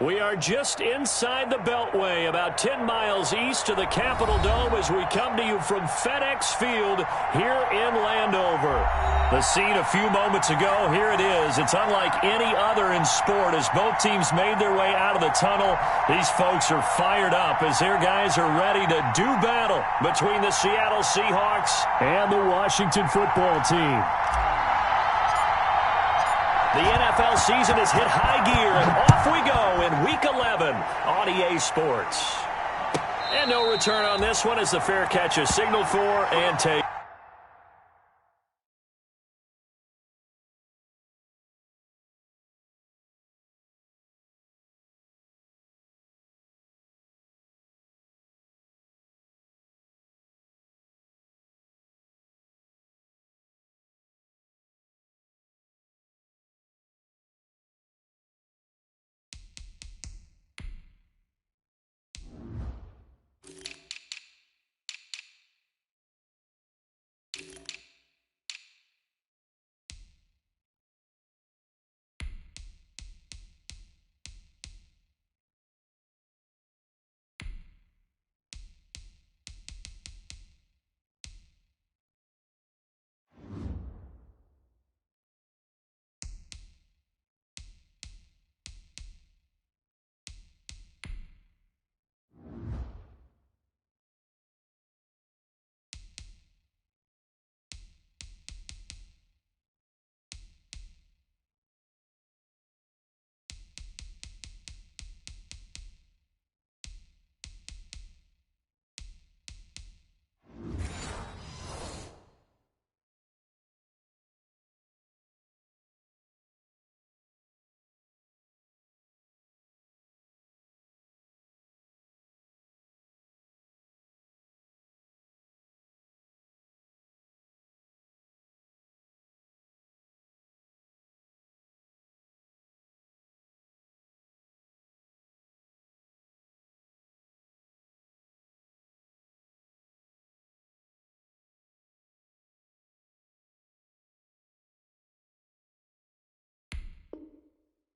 We are just inside the Beltway, about 10 miles east of the Capitol Dome as we come to you from FedEx Field here in Landover. The scene a few moments ago, here it is. It's unlike any other in sport as both teams made their way out of the tunnel. These folks are fired up as their guys are ready to do battle between the Seattle Seahawks and the Washington football team. The NFL season has hit high gear, and off we go in Week 11 on EA Sports. And no return on this one as the fair catch is signaled for and taken.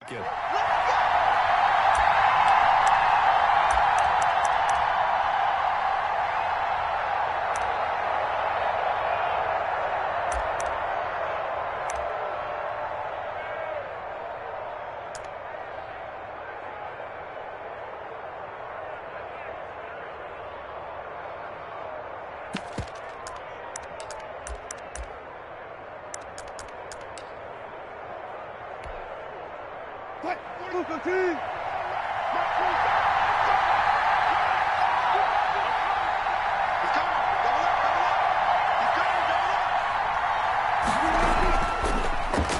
Good.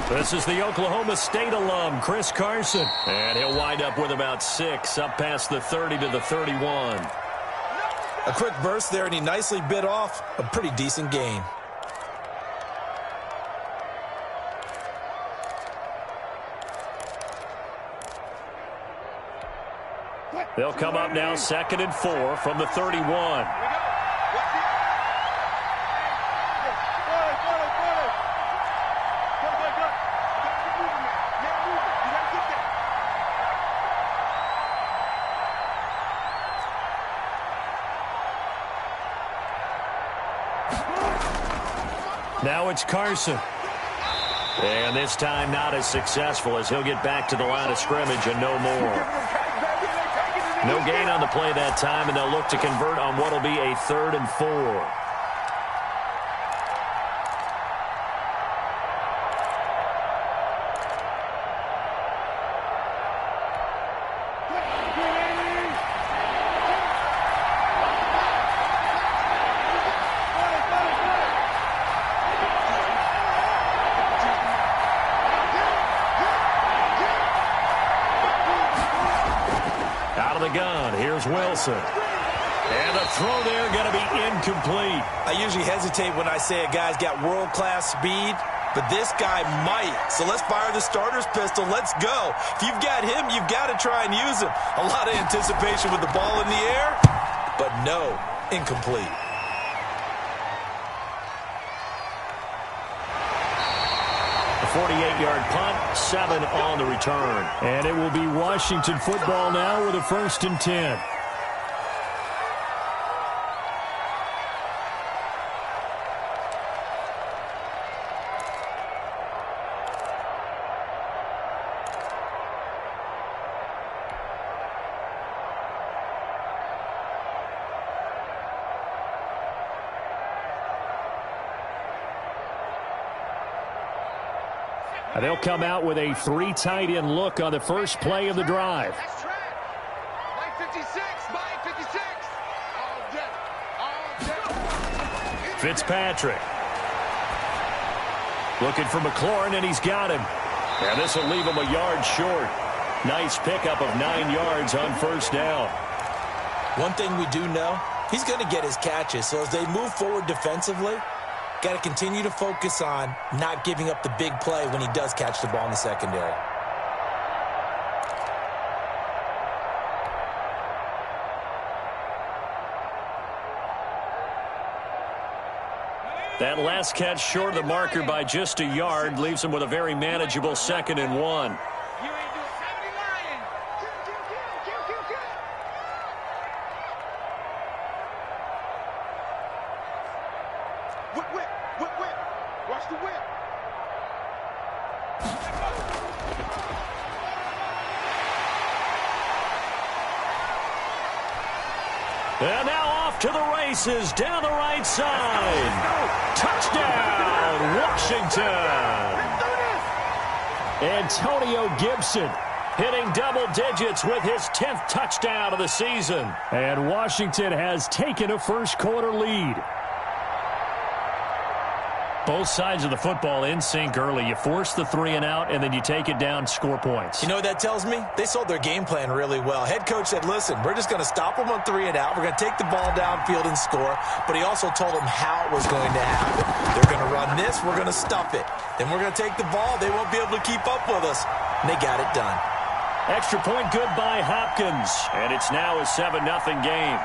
This is the Oklahoma State alum, Chris Carson. And he'll wind up with about 6, up past the 30 to the 31. A quick burst there, and he nicely bit off a pretty decent gain. They'll come up now 2nd and 4 from the 31. Now it's Carson. And this time not as successful as he'll get back to the line of scrimmage and no more. No gain on the play that time, and they'll look to convert on what will be a 3rd and 4. Wilson. And the throw there going to be incomplete. I usually hesitate when I say a guy's got world-class speed, but this guy might. So let's fire the starter's pistol. Let's go. If you've got him, you've got to try and use him. A lot of anticipation with the ball in the air, but no, incomplete. 48-yard punt, 7 on the return. And it will be Washington football now with a 1st and 10. They'll come out with a 3 tight end look on the first play of the drive. Fitzpatrick. Looking for McLaurin, and he's got him. And this will leave him a yard short. Nice pickup of 9 yards on 1st down. One thing we do know, he's going to get his catches. So as they move forward defensively, got to continue to focus on not giving up the big play when he does catch the ball in the secondary. That last catch short of the marker by just a yard leaves him with a very manageable 2nd and 1. And now off to the races down the right side. Touchdown, Washington. Antonio Gibson hitting double digits with his 10th touchdown of the season. And Washington has taken a first-quarter lead. Both sides of the football in sync early. You force the 3 and out, and then you take it down, score points. You know what that tells me? They sold their game plan really well. Head coach said, listen, we're just going to stop them on 3 and out. We're going to take the ball downfield and score. But he also told them how it was going to happen. They're going to run this. We're going to stuff it. Then we're going to take the ball. They won't be able to keep up with us. And they got it done. Extra point good by Hopkins. And it's now a 7-0 game.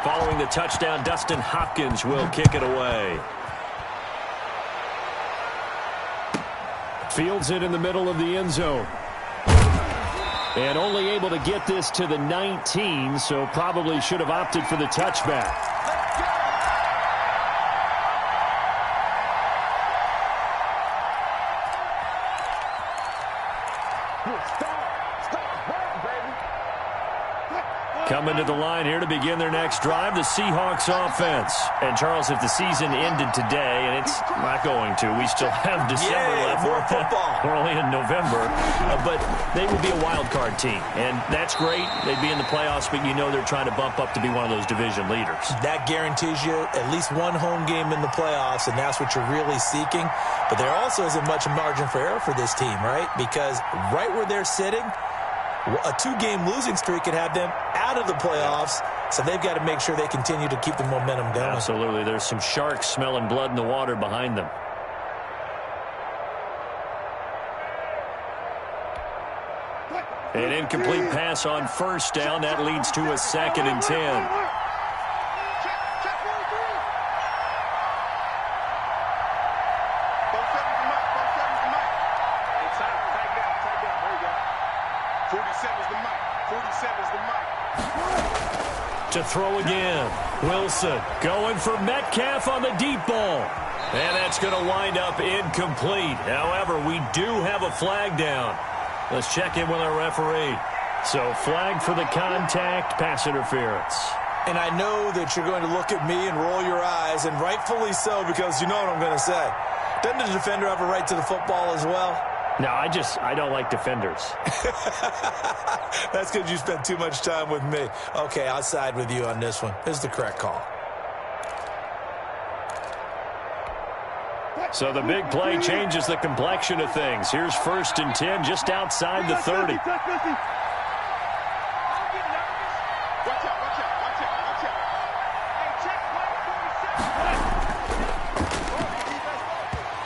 Following the touchdown, Dustin Hopkins will kick it away. Fields it in the middle of the end zone. And only able to get this to the 19, so probably should have opted for the touchback. Coming to the line here to begin their next drive, the Seahawks offense. And, Charles, if the season ended today, and it's not going to, we still have December left. More football. We're only in November. But they would be a wild card team. And that's great. They'd be in the playoffs, but you know they're trying to bump up to be one of those division leaders. That guarantees you at least one home game in the playoffs, and that's what you're really seeking. But there also isn't much margin for error for this team, right? Because right where they're sitting, a 2-game losing streak could have them out of the playoffs, so they've got to make sure they continue to keep the momentum going. Absolutely. There's some sharks smelling blood in the water behind them. An incomplete pass on 1st down. That leads to a 2nd and 10. To throw again. Wilson going for Metcalf on the deep ball. And that's going to wind up incomplete. However, we do have a flag down. Let's check in with our referee. So flag for the contact, pass interference. And I know that you're going to look at me and roll your eyes, and rightfully so, because you know what I'm going to say. Doesn't the defender have a right to the football as well? No, I don't like defenders. That's because you spent too much time with me. Okay, I'll side with you on this one. This is the correct call. So the big play changes the complexion of things. Here's 1st and 10 just outside the 30.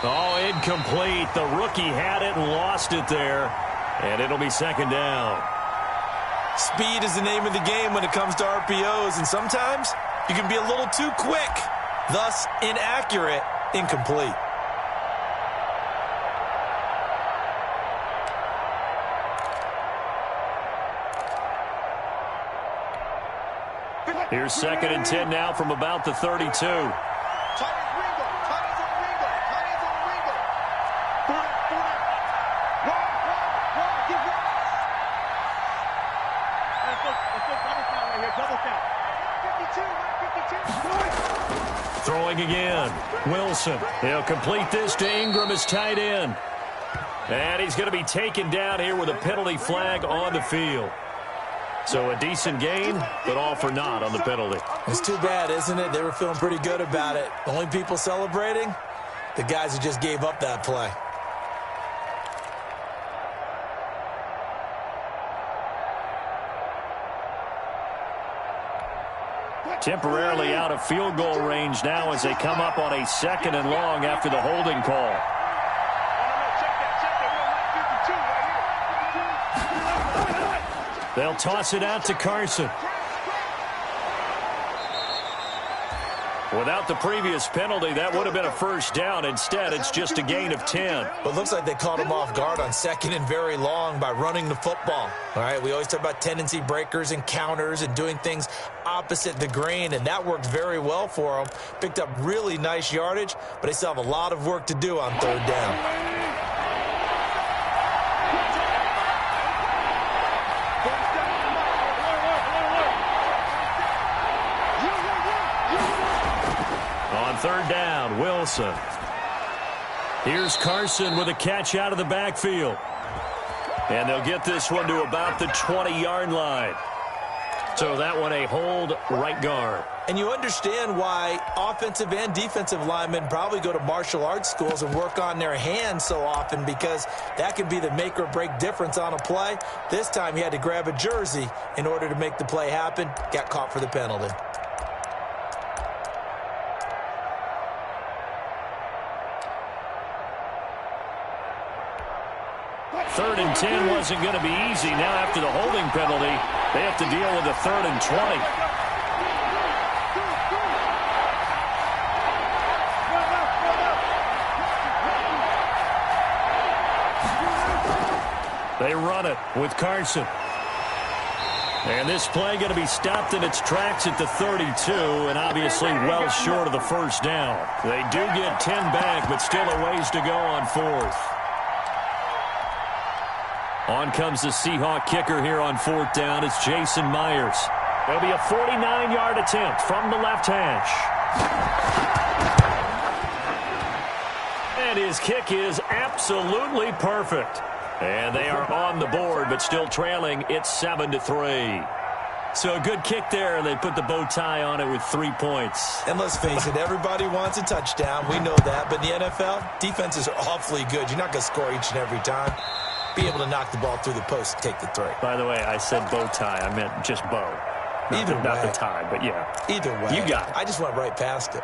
Oh, incomplete. The rookie had it and lost it there. And it'll be 2nd down. Speed is the name of the game when it comes to RPOs, and sometimes You can be a little too quick, thus inaccurate, incomplete. Here's 2nd and 10 now from about the 32. Throwing again. Wilson. He'll complete this to Ingram as tight end. And he's going to be taken down here with a penalty flag on the field. So a decent gain, but all for naught on the penalty. It's too bad, isn't it? They were feeling pretty good about it. The only people celebrating, the guys who just gave up that play. Temporarily out of field goal range now as they come up on a 2nd and long after the holding call. They'll toss it out to Carson. Without the previous penalty, that would have been a first down. Instead, it's just a gain of 10. But it looks like they caught him off guard on 2nd and very long by running the football. All right, we always talk about tendency breakers and counters and doing things opposite the grain, and that worked very well for them. Picked up really nice yardage, but they still have a lot of work to do on 3rd down. On 3rd down, Wilson. Here's Carson with a catch out of the backfield. And they'll get this one to about the 20-yard line. So that one a hold right guard. And you understand why offensive and defensive linemen probably go to martial arts schools and work on their hands so often, because that can be the make or break difference on a play. This time he had to grab a jersey in order to make the play happen. Got caught for the penalty. 3rd and 10 wasn't going to be easy. Now after the holding penalty, they have to deal with a 3rd and 20. They run it with Carson. And this play going to be stopped in its tracks at the 32, and obviously well short of the first down. They do get 10 back, but still a ways to go on 4th. On comes the Seahawk kicker here on 4th down. It's Jason Myers. There'll be a 49-yard attempt from the left hash. And his kick is absolutely perfect. And they are on the board, but still trailing. It's 7-3. So a good kick there, and they put the bow tie on it with 3 points. And let's face it, everybody wants a touchdown. We know that. But in the NFL, defenses are awfully good. You're not going to score each and every time. Be able to knock the ball through the post and take the 3. By the way, I said bow tie. I meant just bow. Either way. Not the tie, but yeah. Either way. You got it. I just went right past it.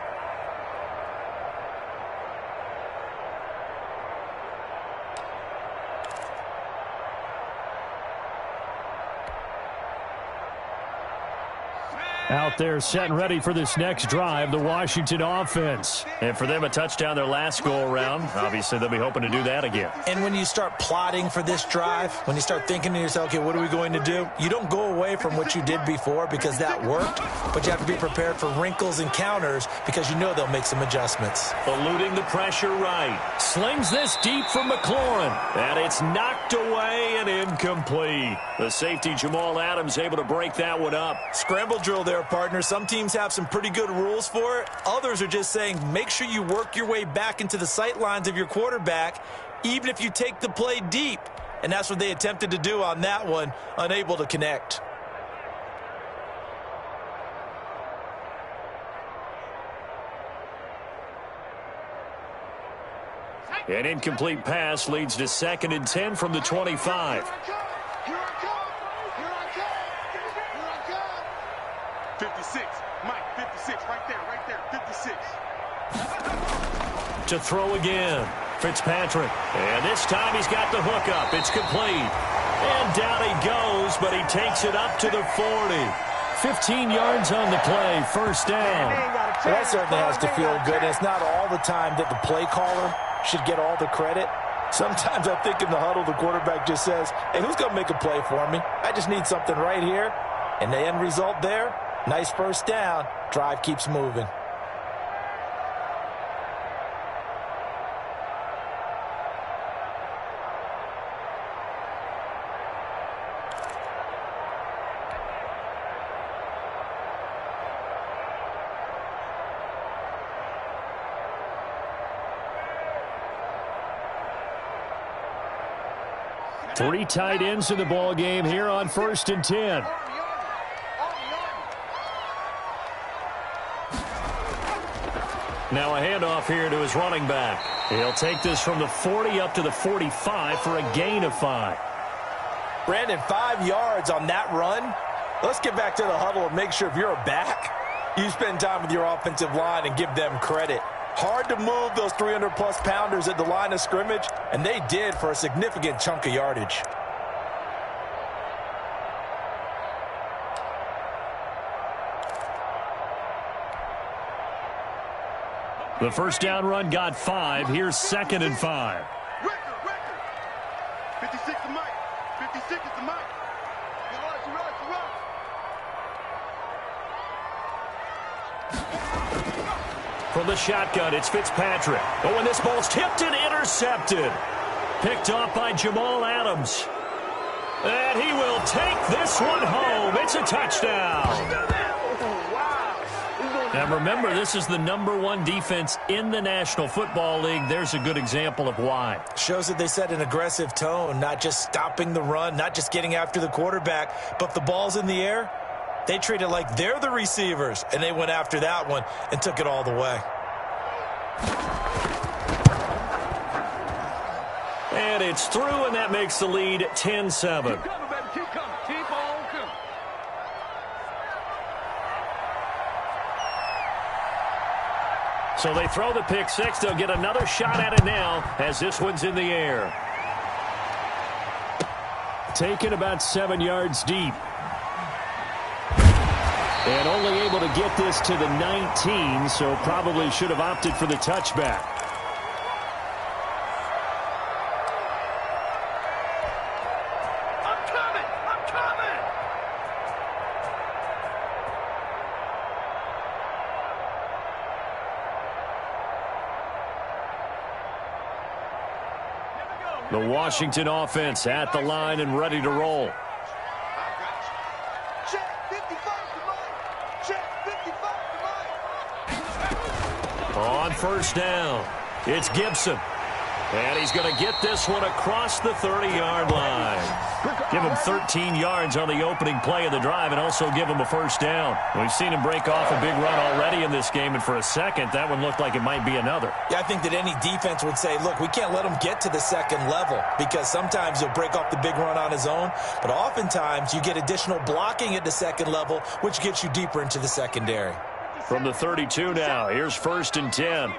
Out there set and ready for this next drive, the Washington offense. And for them, a touchdown their last go-around. Obviously, they'll be hoping to do that again. And when you start plotting for this drive, when you start thinking to yourself, okay, what are we going to do? You don't go away from what you did before because that worked, but you have to be prepared for wrinkles and counters because you know they'll make some adjustments. Eluding the pressure right. Slings this deep from McLaurin. And it's knocked away and incomplete. The safety, Jamal Adams, able to break that one up. Scramble drill there, partner. Some teams have some pretty good rules for it. Others are just saying make sure you work your way back into the sight lines of your quarterback, even if you take the play deep. And that's what they attempted to do on that one, unable to connect. An incomplete pass leads to 2nd and 10 from the 25. 56, Mike, 56, right there, 56. To throw again, Fitzpatrick. And this time he's got the hook up. It's complete. And down he goes, but he takes it up to the 40. 15 yards on the play, first down. Well, that certainly has to feel good. It's not all the time that the play caller should get all the credit. Sometimes I think in the huddle, the quarterback just says, hey, who's going to make a play for me? I just need something right here. And the end result there, nice first down. Drive keeps moving. Three tight ends in the ball game here on 1st and 10. Now a handoff here to his running back. He'll take this from the 40 up to the 45 for a gain of 5. Brandon, 5 yards on that run. Let's get back to the huddle and make sure if you're a back, you spend time with your offensive line and give them credit. Hard to move those 300-plus pounders at the line of scrimmage, and they did for a significant chunk of yardage. The first down run got 5. Here's 2nd and 5. Record. 56 to Mike. 56 is to Mike. You run. From the shotgun, it's Fitzpatrick. Oh, and this ball's tipped and intercepted. Picked off by Jamal Adams. And he will take this one home. It's a touchdown. Now remember, this is the #1 defense in the National Football League. There's a good example of why. Shows that they set an aggressive tone, not just stopping the run, not just getting after the quarterback, but if the ball's in the air, they treat it like they're the receivers, and they went after that one and took it all the way. And it's through, and that makes the lead 10-7. Keep coming, baby. Keep coming. Keep on coming. So they throw the pick six. They'll get another shot at it now as this one's in the air. Taken about 7 yards deep. And only able to get this to the 19, so probably should have opted for the touchback. I'm coming. The Washington offense at the line and ready to roll. Check 55 to Mike. Check 55 to Mike. On first down, it's Gibson. And he's going to get this one across the 30-yard line. Give him 13 yards on the opening play of the drive and also give him a first down. We've seen him break off a big run already in this game, and for a second, that one looked like it might be another. Yeah, I think that any defense would say, look, we can't let him get to the second level because sometimes he'll break off the big run on his own, but oftentimes you get additional blocking at the second level, which gets you deeper into the secondary. From the 32 now, here's 1st and 10.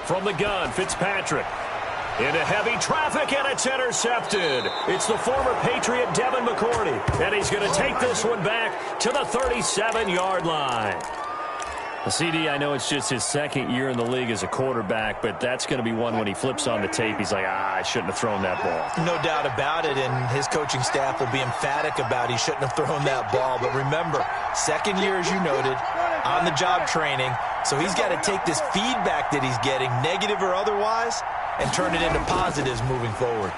From the gun, Fitzpatrick. Into heavy traffic, and it's intercepted. It's the former Patriot Devin McCourty, and he's going to take this one back to the 37-yard line. CD, I know it's just his second year in the league as a quarterback, but that's going to be one when he flips on the tape, he's like, I shouldn't have thrown that ball. No doubt about it, and his coaching staff will be emphatic about he shouldn't have thrown that ball. But remember, second year, as you noted, on-the-job training, so he's got to take this feedback that he's getting, negative or otherwise, and turn it into positives moving forward.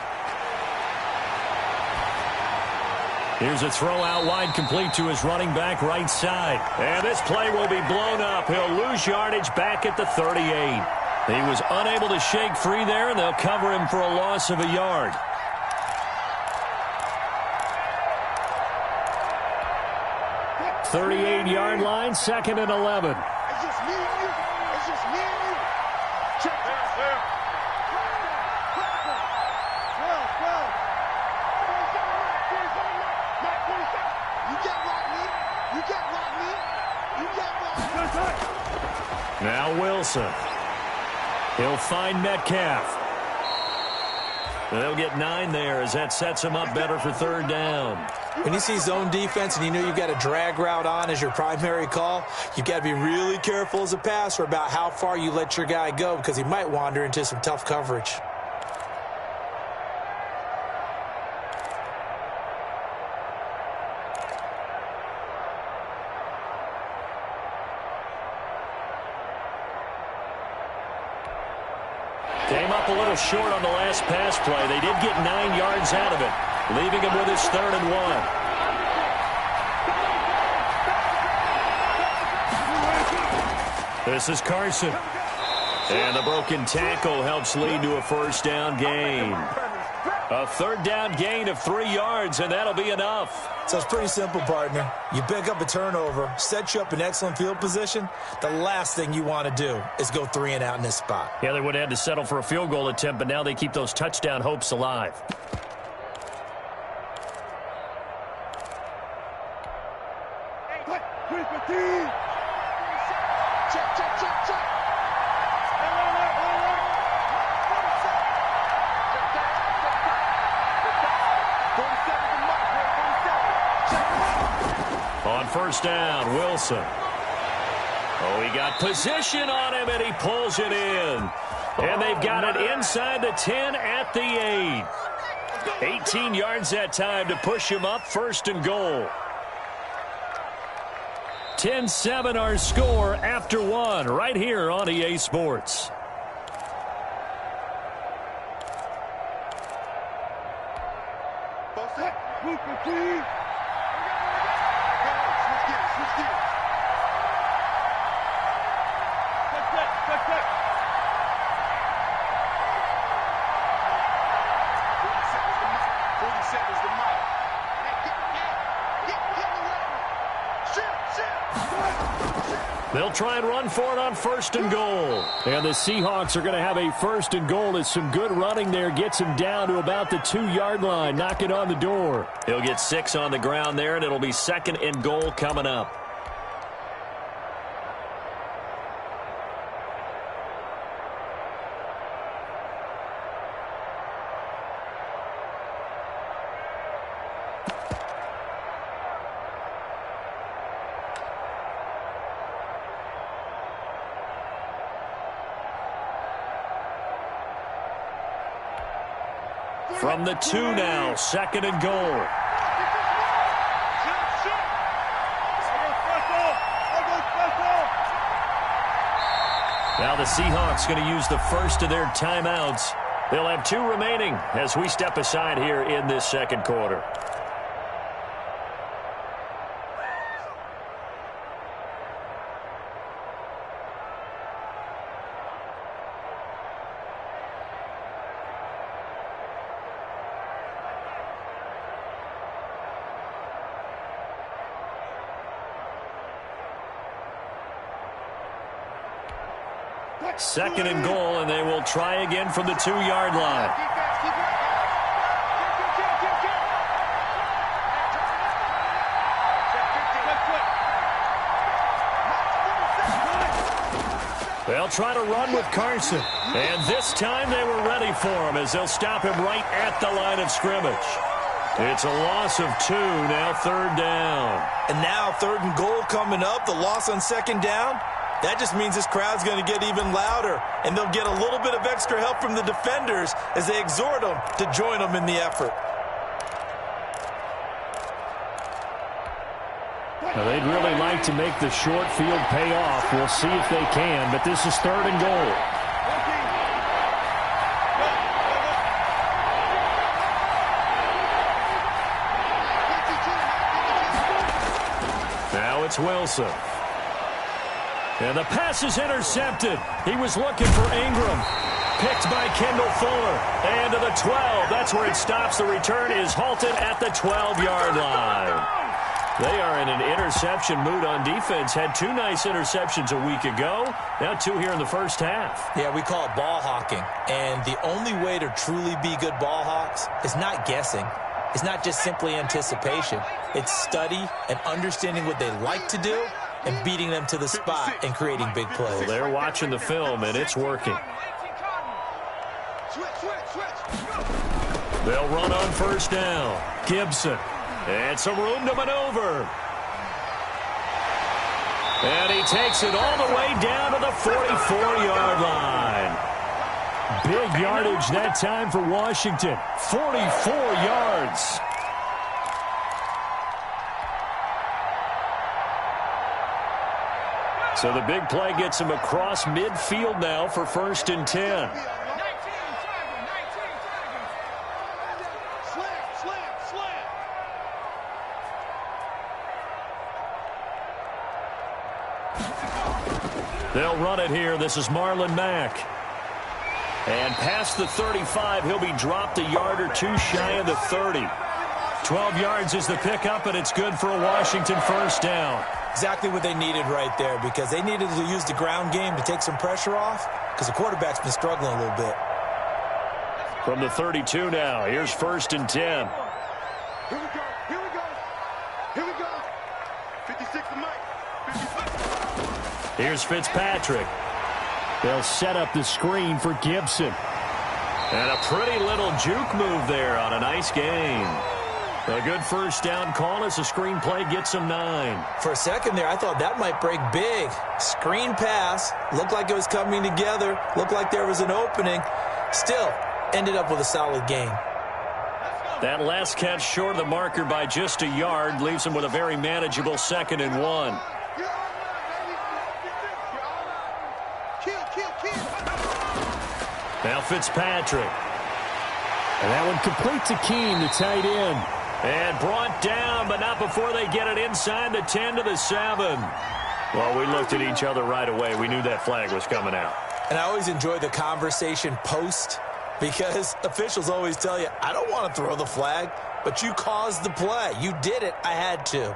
Here's a throw out wide, complete to his running back right side. And this play will be blown up. He'll lose yardage back at the 38. He was unable to shake free there, and they'll cover him for a loss of a yard. "38-yard line, 2nd and 11. It's just me and you. It's just me and you. Check there. 12. 27, Mike. 27, Mike. Mike, 27. You can't block me. You can't block me. Now Wilson. He'll find Metcalf. They'll get 9 there as that sets him up better for third down. When you see zone defense and you know you've got a drag route on as your primary call, you've got to be really careful as a passer about how far you let your guy go because he might wander into some tough coverage. Came up a little short on the last pass play. They did get 9 yards out of it, leaving him with his 3rd and 1. This is Carson. And the broken tackle helps lead to a first down gain. A 3rd down gain of 3 yards, and that'll be enough. So it's pretty simple, partner. You pick up a turnover, set you up in excellent field position. The last thing you want to do is go 3 and out in this spot. Yeah, they would have had to settle for a field goal attempt, but now they keep those touchdown hopes alive. On first down, Wilson. Oh, he got position on him, and he pulls it in. And they've got it inside the 10 at the 8. 18 yards that time to push him up, 1st and goal. 10-7 our score after 1 right here on EA Sports. They'll try and run for it on 1st and goal. And the Seahawks are going to have a 1st and goal as some good running there gets him down to about the 2-yard line, knocking on the door. He'll get 6 on the ground there, and it'll be 2nd and goal coming up. From the 2 now, 2nd and goal. Now the Seahawks going to use the first of their timeouts. They'll have 2 remaining as we step aside here in this 2nd quarter. Second and goal, and they will try again from the 2-yard line. They'll try to run with Carson. And this time they were ready for him as they'll stop him right at the line of scrimmage. It's a loss of 2, now 3rd down. And now 3rd and goal coming up, the loss on 2nd down. That just means this crowd's going to get even louder, and they'll get a little bit of extra help from the defenders as they exhort them to join them in the effort. Now, they'd really like to make the short field pay off. We'll see if they can, but this is 3rd and goal. Now it's Wilson. And the pass is intercepted. He was looking for Ingram. Picked by Kendall Fuller. And to the 12. That's where it stops. The return is halted at the 12-yard line. They are in an interception mood on defense. Had 2 nice interceptions a week ago. Now 2 here in the first half. Yeah, we call it ball hawking. And the only way to truly be good ball hawks is not guessing. It's not just simply anticipation. It's study and understanding what they like to do and beating them to the spot and creating big plays. Well, they're watching the film, and it's working. They'll run on first down. Gibson. And some room to maneuver. And he takes it all the way down to the 44-yard line. Big yardage that time for Washington. 44 yards. So the big play gets him across midfield now for 1st and 10. They'll run it here. This is Marlon Mack. And past the 35, he'll be dropped a yard or two shy of the 30. 12 yards is the pickup, and it's good for a Washington first down. Exactly what they needed right there, because they needed to use the ground game to take some pressure off, because the quarterback's been struggling a little bit. From the 32 now, here's 1st and 10. Here we go. Here we go. Here we go. 56 to Mike. 56. Here's Fitzpatrick. They'll set up the screen for Gibson. And a pretty little juke move there on a nice gain. A good first down call as the screen play gets him 9. For a second there, I thought that might break big. Screen pass. Looked like it was coming together. Looked like there was an opening. Still, ended up with a solid gain. That last catch short of the marker by just a yard leaves him with a very manageable 2nd and 1. Now Fitzpatrick. And that one complete to Keene, the tight end. And brought down, but not before they get it inside the 10 to the 7. Well, we looked at each other right away. We knew that flag was coming out. And I always enjoy the conversation post, because officials always tell you, I don't want to throw the flag, but you caused the play. You did it. I had to.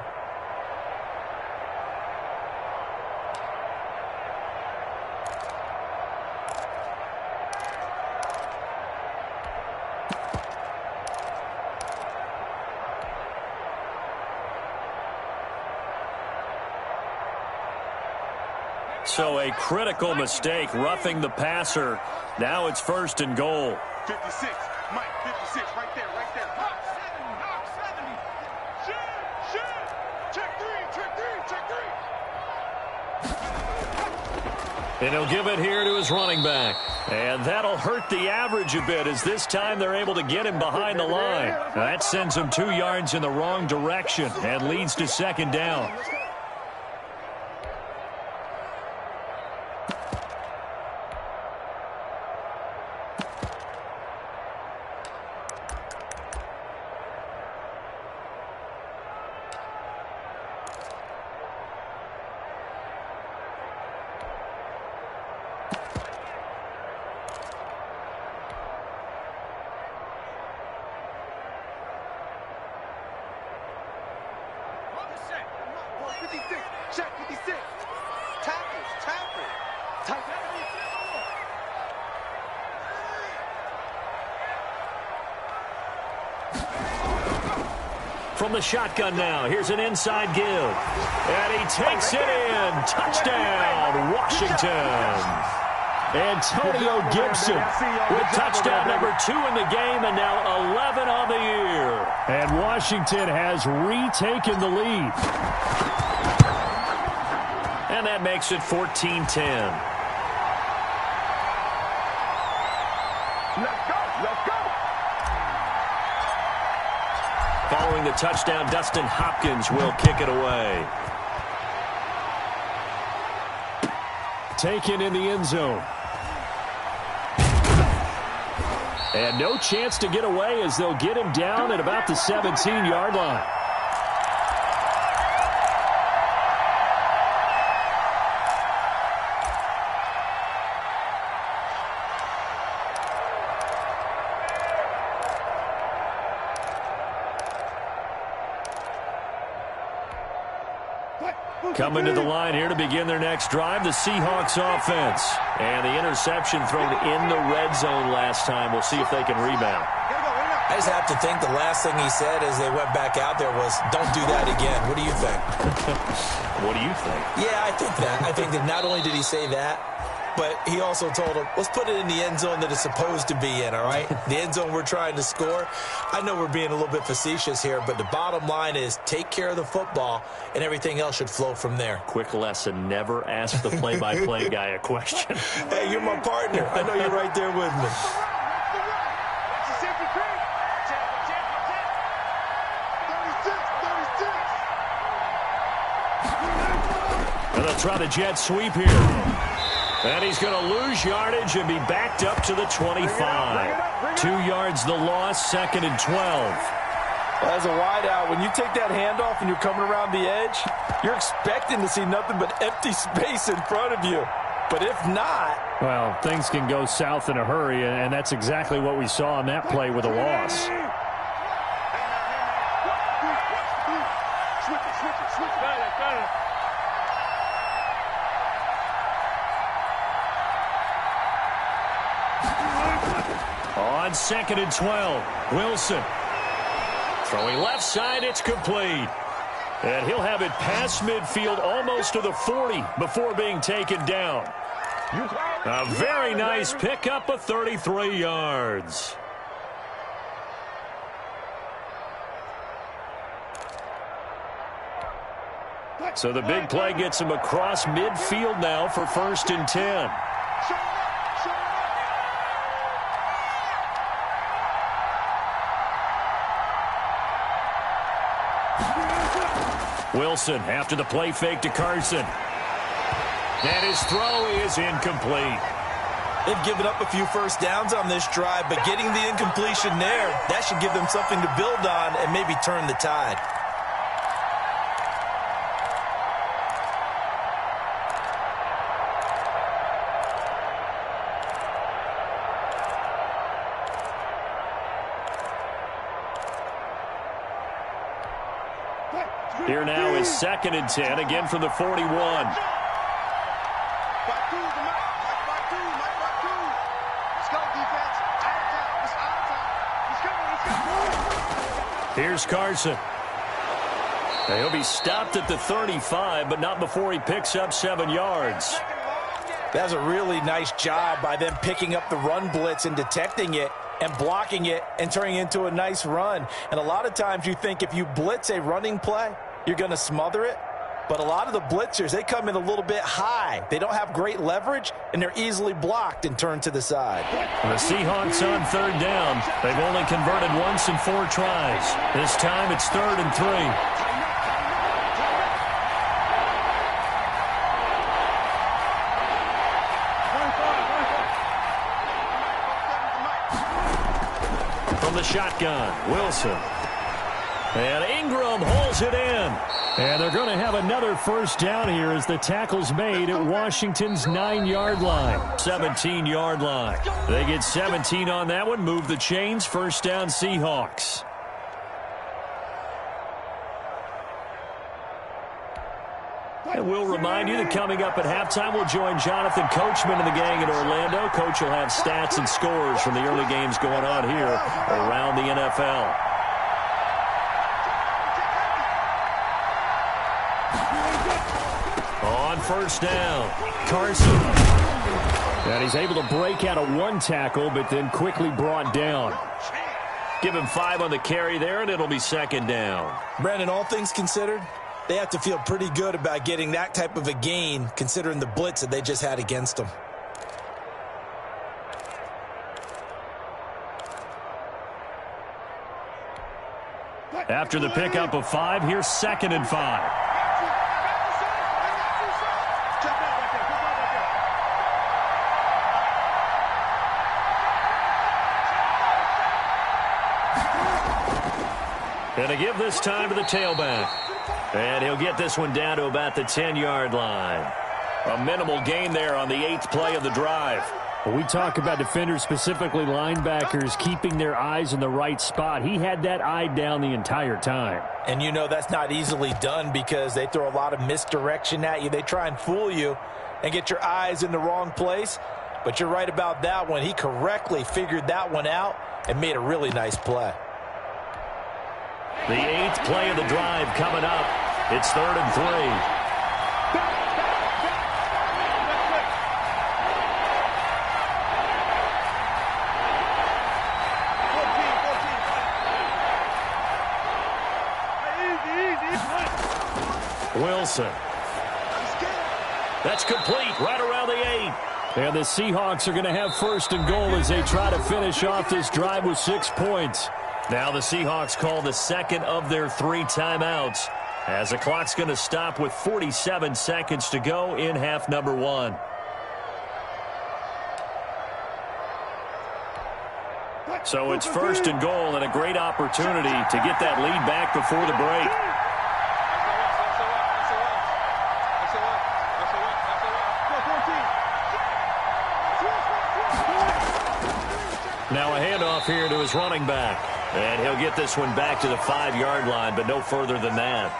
So a critical mistake, roughing the passer. Now it's 1st and goal. 56, Mike, 56, right there, right there. Hawk 70, shoot, check three. And he'll give it here to his running back. And that'll hurt the average a bit, as this time they're able to get him behind the line. That sends him 2 yards in the wrong direction and leads to 2nd down. From the shotgun now, here's an inside give. And he takes it in. Touchdown, Washington. Antonio Gibson with touchdown number 2 in the game, and now 11 on the year. And Washington has retaken the lead. And that makes it 14-10. Let's go. Following the touchdown, Dustin Hopkins will kick it away. Taken in the end zone. And no chance to get away, as they'll get him down at about the 17-yard line. Coming to the line here to begin their next drive, the Seahawks offense. And the interception thrown in the red zone last time. We'll see if they can rebound. I just have to think the last thing he said as they went back out there was, don't do that again. What do you think? What do you think? Yeah, I think that. I think that not only did he say that, but he also told him, let's put it in the end zone that it's supposed to be in, all right? The end zone we're trying to score. I know we're being a little bit facetious here, but the bottom line is take care of the football, and everything else should flow from there. Quick lesson, never ask the play-by-play guy a question. Hey, you're my partner. I know you're right there with me. And they'll try the jet sweep here. And he's going to lose yardage and be backed up to the 25. 2 yards the loss, 2nd and 12. Well, as a wideout, when you take that handoff and you're coming around the edge, you're expecting to see nothing but empty space in front of you. But if not... Well, things can go south in a hurry, and that's exactly what we saw on that play with a loss. On 2nd and 12, Wilson. Throwing left side, it's complete. And he'll have it past midfield almost to the 40 before being taken down. A very nice pickup of 33 yards. So the big play gets him across midfield now for 1st and 10. Wilson after the play fake to Carson. And his throw is incomplete. They've given up a few first downs on this drive, but getting the incompletion there, that should give them something to build on and maybe turn the tide. Here now is 2nd and 10, again from the 41. Here's Carson. He'll be stopped at the 35, but not before he picks up 7 yards. That's a really nice job by them picking up the run blitz and detecting it and blocking it and turning it into a nice run. And a lot of times you think if you blitz a running play, you're going to smother it. But a lot of the blitzers, they come in a little bit high. They don't have great leverage, and they're easily blocked and turned to the side. The Seahawks on 3rd down. They've only converted once in 4 tries. This time it's 3rd and 3. From the shotgun, Wilson. And Ingram holds it in. And they're going to have another 1st down here as the tackle's made at Washington's 9-yard line. 17-yard line. They get 17 on that one. Move the chains. 1st down, Seahawks. And we'll remind you that coming up at halftime, we'll join Jonathan Coachman and the gang in Orlando. Coach will have stats and scores from the early games going on here around the NFL. On 1st down, Carson. And he's able to break out of 1 tackle, but then quickly brought down. Give him 5 on the carry there, and it'll be 2nd down. Brandon, all things considered, they have to feel pretty good about getting that type of a gain, considering the blitz that they just had against them. After the pickup of 5, here's 2nd and 5. And to give this time to the tailback. And he'll get this one down to about the 10-yard line. A minimal gain there on the 8th play of the drive. When we talk about defenders, specifically linebackers, keeping their eyes in the right spot, he had that eye down the entire time. And you know that's not easily done because they throw a lot of misdirection at you. They try and fool you and get your eyes in the wrong place. But you're right about that one. He correctly figured that one out and made a really nice play. The 8th play of the drive coming up. It's 3rd and 3. Wilson. That's complete right around the 8. And the Seahawks are going to have 1st and goal as they try to finish off this drive with 6 points. Now the Seahawks call the 2nd of their 3 timeouts as the clock's going to stop with 47 seconds to go in half number 1. So it's 1st and goal and a great opportunity to get that lead back before the break. Now a handoff here to his running back. And he'll get this one back to the 5-yard line, but no further than that.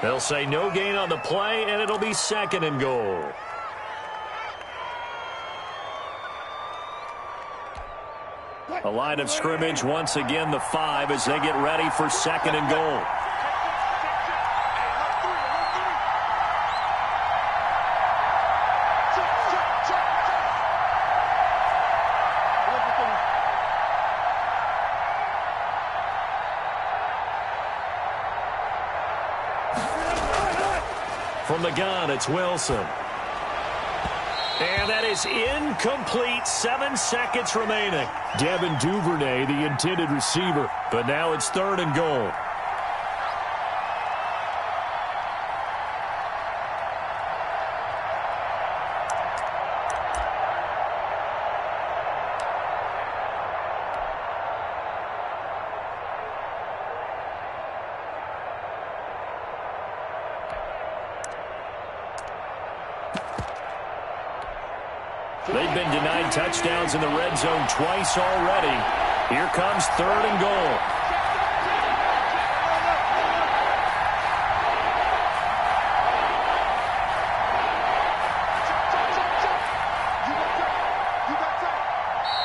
They'll say no gain on the play, and it'll be 2nd and goal. A line of scrimmage, once again the 5 as they get ready for 2nd and goal. From the gun, it's Wilson. And that is incomplete. 7 seconds remaining. Devin Duvernay, the intended receiver. But now it's 3rd and goal. They've been denied touchdowns in the red zone twice already. Here comes 3rd and goal.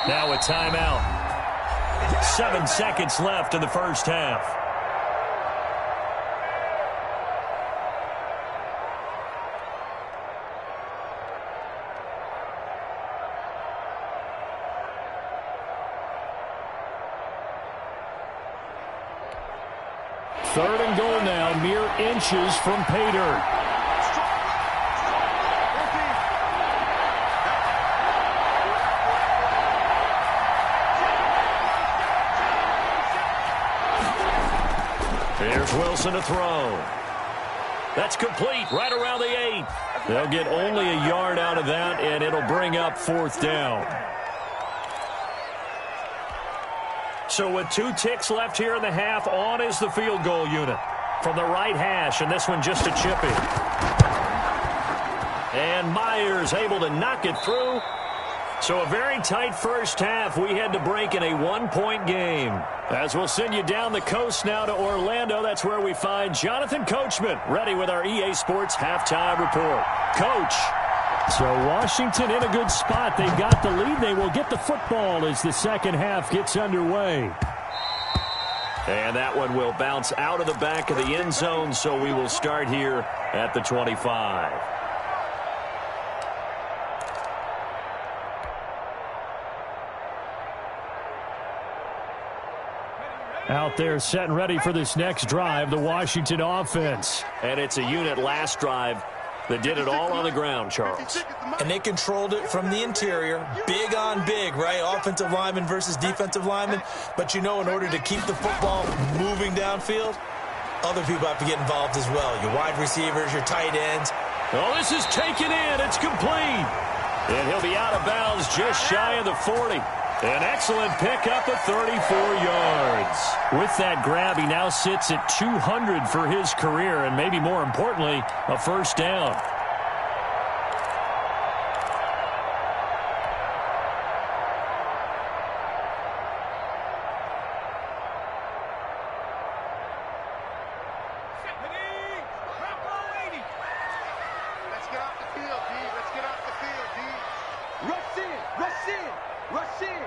Now a timeout. 7 seconds left in the first half. Third and goal now, mere inches from pay dirt. Here's Wilson to throw. That's complete right around the 8. They'll get only a yard out of that, and it'll bring up 4th down. So with 2 ticks left here in the half, on is the field goal unit. From the right hash, and this one just a chippy. And Myers able to knock it through. So a very tight first half. We had to break in a 1-point game. As we'll send you down the coast now to Orlando, that's where we find Jonathan Coachman, ready with our EA Sports halftime report. Coach. So Washington in a good spot. They've got the lead. They will get the football as the second half gets underway. And that one will bounce out of the back of the end zone, so we will start here at the 25. Out there set and ready for this next drive, the Washington offense. And it's a unit last drive that did it all on the ground, Charles. And they controlled it from the interior. Big on big, right? Offensive lineman versus defensive lineman. But you know, in order to keep the football moving downfield, other people have to get involved as well. Your wide receivers, your tight ends. Oh, this is taken in. It's complete. And he'll be out of bounds just shy of the 40. An excellent pickup at 34 yards. With that grab, he now sits at 200 for his career, and maybe more importantly, a first down. Let's get off the field, D. Let's get off the field, D. Rush in, rush in, rush in.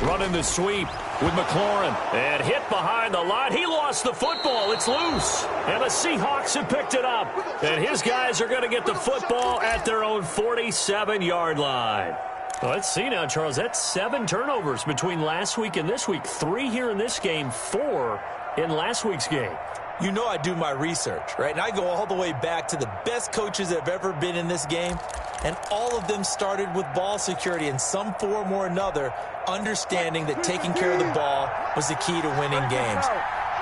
Running the sweep with McLaurin. And hit behind the line. He lost the football. It's loose. And the Seahawks have picked it up. And his guys are going to get the football at their own 47-yard line. Well, let's see now, Charles. That's 7 turnovers between last week and this week. 3 here in this game, 4 in last week's game. You know I do my research, right? And I go all the way back to the best coaches that have ever been in this game. And all of them started with ball security in some form or another, understanding that taking care of the ball was the key to winning games.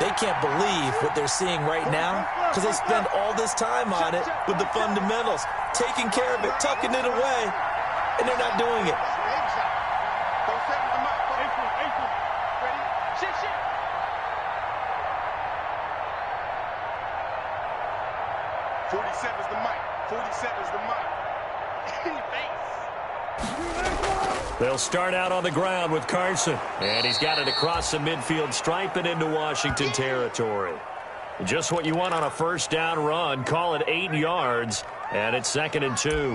They can't believe what they're seeing right now because they spend all this time on it with the fundamentals, taking care of it, tucking it away, and they're not doing it. 47's the mic. 47's the mic. They'll start out on the ground with Carson. And he's got it across the midfield stripe and into Washington territory. Just what you want on a first down run. Call it 8 yards. And it's 2nd and 2.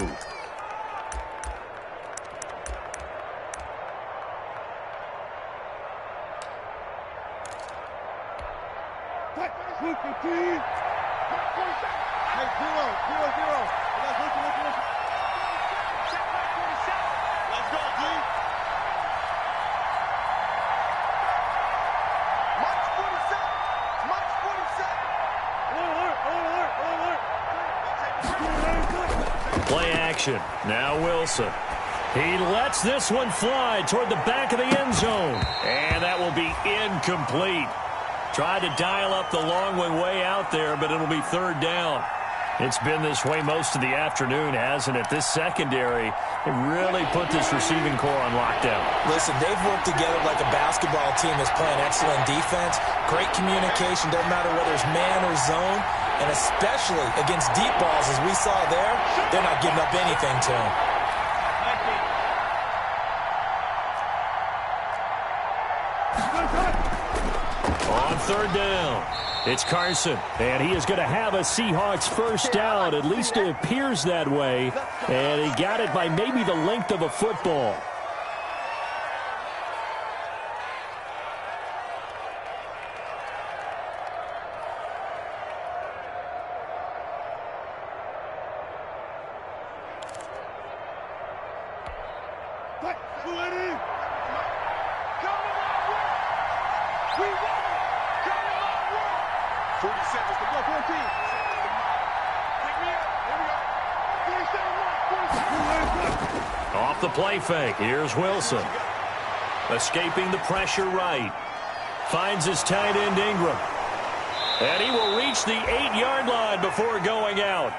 Play action. Now Wilson. He lets this one fly toward the back of the end zone. And that will be incomplete. Tried to dial up the long one way out there, but it'll be 3rd down. It's been this way most of the afternoon, hasn't it? This secondary really put this receiving core on lockdown. Listen, they've worked together like a basketball team that's playing excellent defense. Great communication, doesn't matter whether it's man or zone. And especially against deep balls, as we saw there, they're not giving up anything to him. On 3rd down, it's Carson. And he is going to have a Seahawks first down. At least it appears that way. And he got it by maybe the length of a football. Off the play fake. Here's Wilson. Escaping the pressure right. Finds his tight end Ingram. And he will reach the 8-yard line before going out.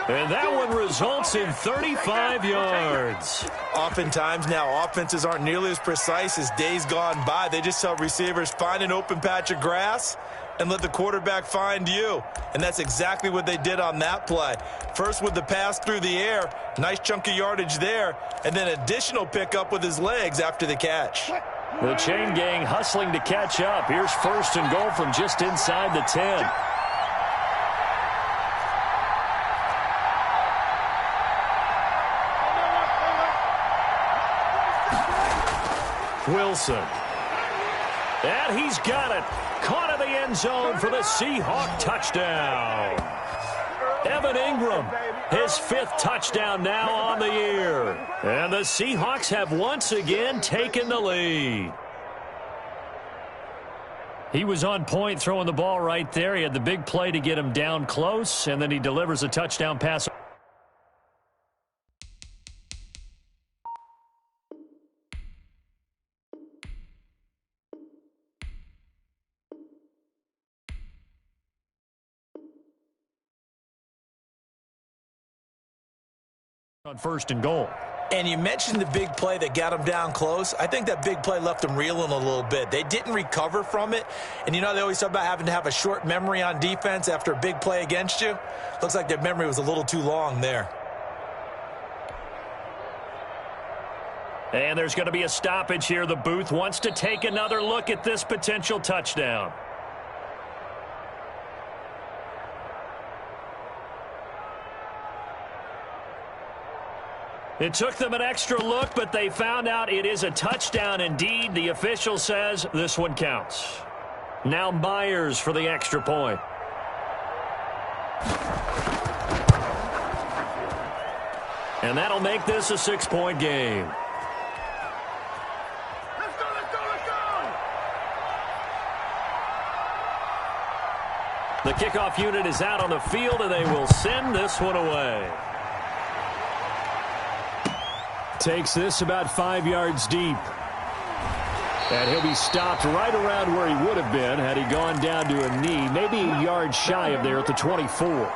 And that one results in 35 yards. Oftentimes now, offenses aren't nearly as precise as days gone by. They just tell receivers, find an open patch of grass and let the quarterback find you. And that's exactly what they did on that play. First with the pass through the air, nice chunk of yardage there, and then additional pickup with his legs after the catch. The chain gang hustling to catch up. Here's 1st and goal from just inside the 10. Wilson. And he's got it. Caught in the end zone for the Seahawk touchdown. Evan Ingram, his 5th touchdown now on the year. And the Seahawks have once again taken the lead. He was on point throwing the ball right there. He had the big play to get him down close, and then he delivers a touchdown pass. On 1st and goal. And you mentioned the big play that got him down close. I think that big play left him reeling a little bit. They didn't recover from it. And you know they always talk about having to have a short memory on defense after a big play against you. Looks like their memory was a little too long there. And there's going to be a stoppage here. The booth wants to take another look at this potential touchdown. It took them an extra look, but they found out it is a touchdown indeed. The official says this one counts. Now Myers for the extra point. And that'll make this a 6-point game. Let's go, let's go, let's go! The kickoff unit is out on the field, and they will send this one away. Takes this about 5 yards deep. And he'll be stopped right around where he would have been had he gone down to a knee, maybe a yard shy of there at the 24.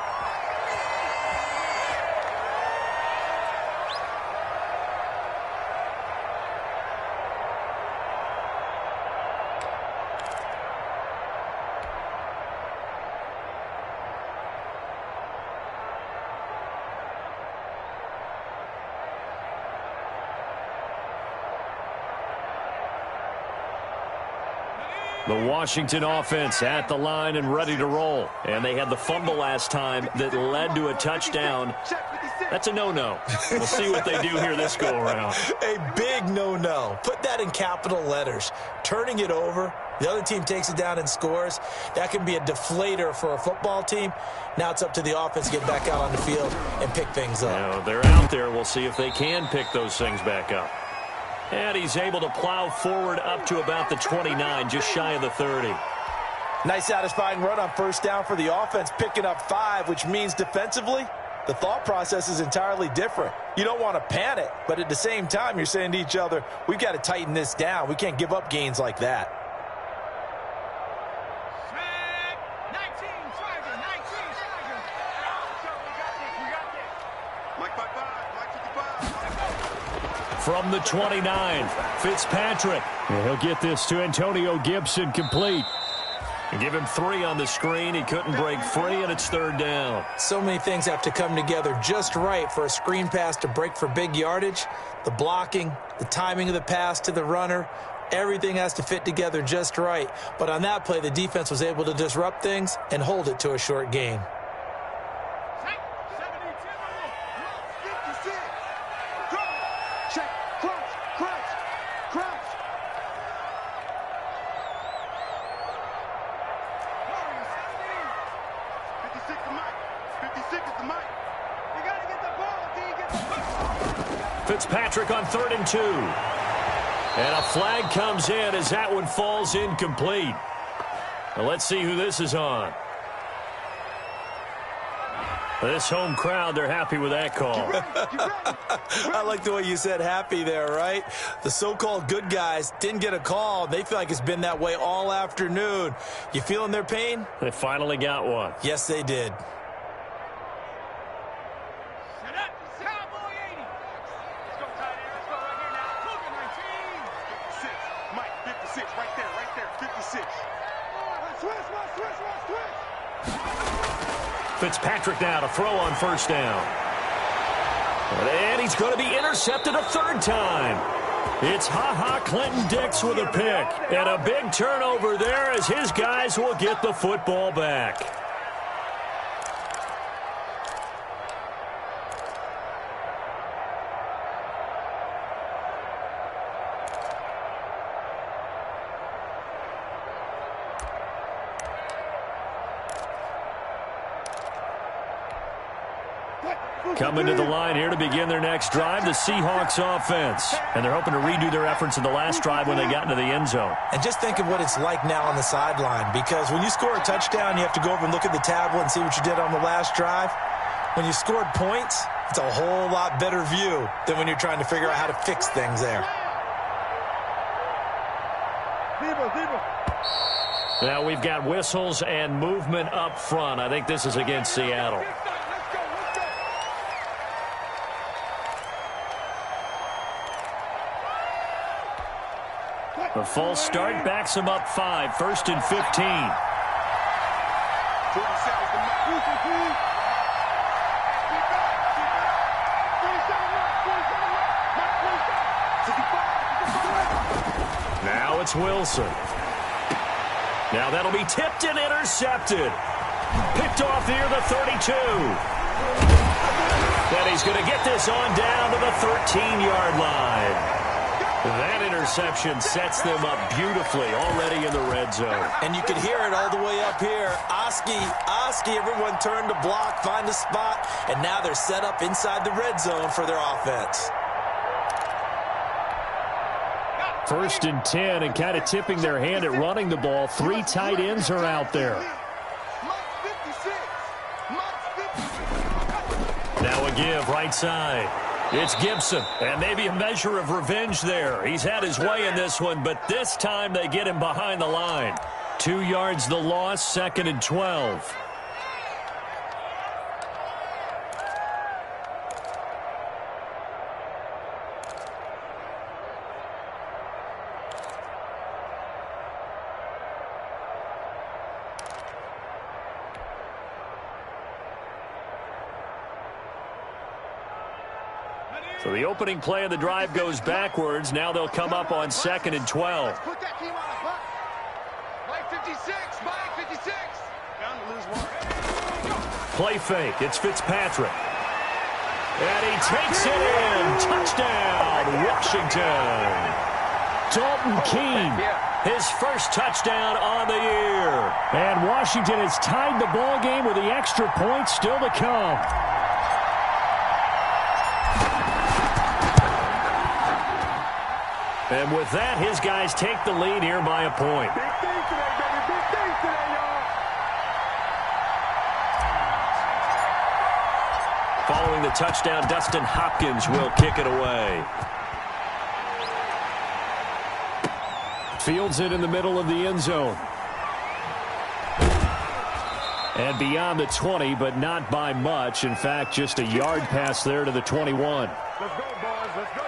The Washington offense at the line and ready to roll. And they had the fumble last time that led to a touchdown. That's a no-no. We'll see what they do here this go-around. A big no-no. Put that in capital letters. Turning it over, the other team takes it down and scores. That can be a deflator for a football team. Now it's up to the offense to get back out on the field and pick things up. Now, they're out there. We'll see if they can pick those things back up. And he's able to plow forward up to about the 29, just shy of the 30. Nice satisfying run on first down for the offense, picking up 5, which means defensively, the thought process is entirely different. You don't want to panic, but at the same time, you're saying to each other, we've got to tighten this down. We can't give up gains like that. 19, Striker, 19, Striker. We got this. Mike 55, Mike 55. From the 29, Fitzpatrick. And he'll get this to Antonio Gibson complete. And give him 3 on the screen. He couldn't break free, and it's 3rd down. So many things have to come together just right for a screen pass to break for big yardage. The blocking, the timing of the pass to the runner, everything has to fit together just right. But on that play, the defense was able to disrupt things and hold it to a short gain. 56. Check, crouch, crouch, crouch. 56 the mic. 56 is the mic. You gotta get the ball, D. Get the ball. Fitzpatrick on 3rd and 2. And a flag comes in as that one falls incomplete. Now let's see who this is on. This home crowd, they're happy with that call. I like the way you said happy there, right? The so-called good guys didn't get a call. They feel like it's been that way all afternoon. You feeling their pain? They finally got one. Yes, they did. Set up, Cowboy 80. Let's go, tight end. Let's go right here now. Look at 19. 56. Mike, 56. Right there, 56. Switch. Fitzpatrick now to throw on 1st down. And he's going to be intercepted a 3rd time. It's Ha-Ha Clinton-Dix with a pick. And a big turnover there as his guys will get the football back. Coming to the line here to begin their next drive, the Seahawks offense. And they're hoping to redo their efforts in the last drive when they got into the end zone. And just think of what it's like now on the sideline, because when you score a touchdown, you have to go over and look at the tablet and see what you did on the last drive. When you scored points, it's a whole lot better view than when you're trying to figure out how to fix things there. Now we've got whistles and movement up front. I think this is against Seattle. The false start backs him up 5, 1st and 15. 47 the mic. Now it's Wilson. Now that'll be tipped and intercepted. Picked off near the 32. And he's going to get this on down to the 13-yard line. That interception sets them up beautifully already in the red zone. And you could hear it all the way up here. Oski, everyone turned to block, find a spot, and now they're set up inside the red zone for their offense. 1st and 10, and kind of tipping their hand at running the ball. 3 tight ends are out there. Now a give right side. It's Gibson, and maybe a measure of revenge there. He's had his way in this one, but this time they get him behind the line. 2 yards the loss, 2nd and 12. So the opening play of the drive goes backwards. Now they'll come up on 2nd and 12. Put that team on a buck. Mike 56. Mike 56. Bound to lose one. Play fake. It's Fitzpatrick. And he takes it in. Touchdown, Washington. Dalton Keene, his first touchdown on the year. And Washington has tied the ball game with the extra point still to come. And with that, his guys take the lead here by a point. Big things today, baby. Big things today, y'all. Following the touchdown, Dustin Hopkins will kick it away. Fields it in the middle of the end zone. And beyond the 20, but not by much. In fact, just a yard pass there to the 21. Let's go, boys. Let's go.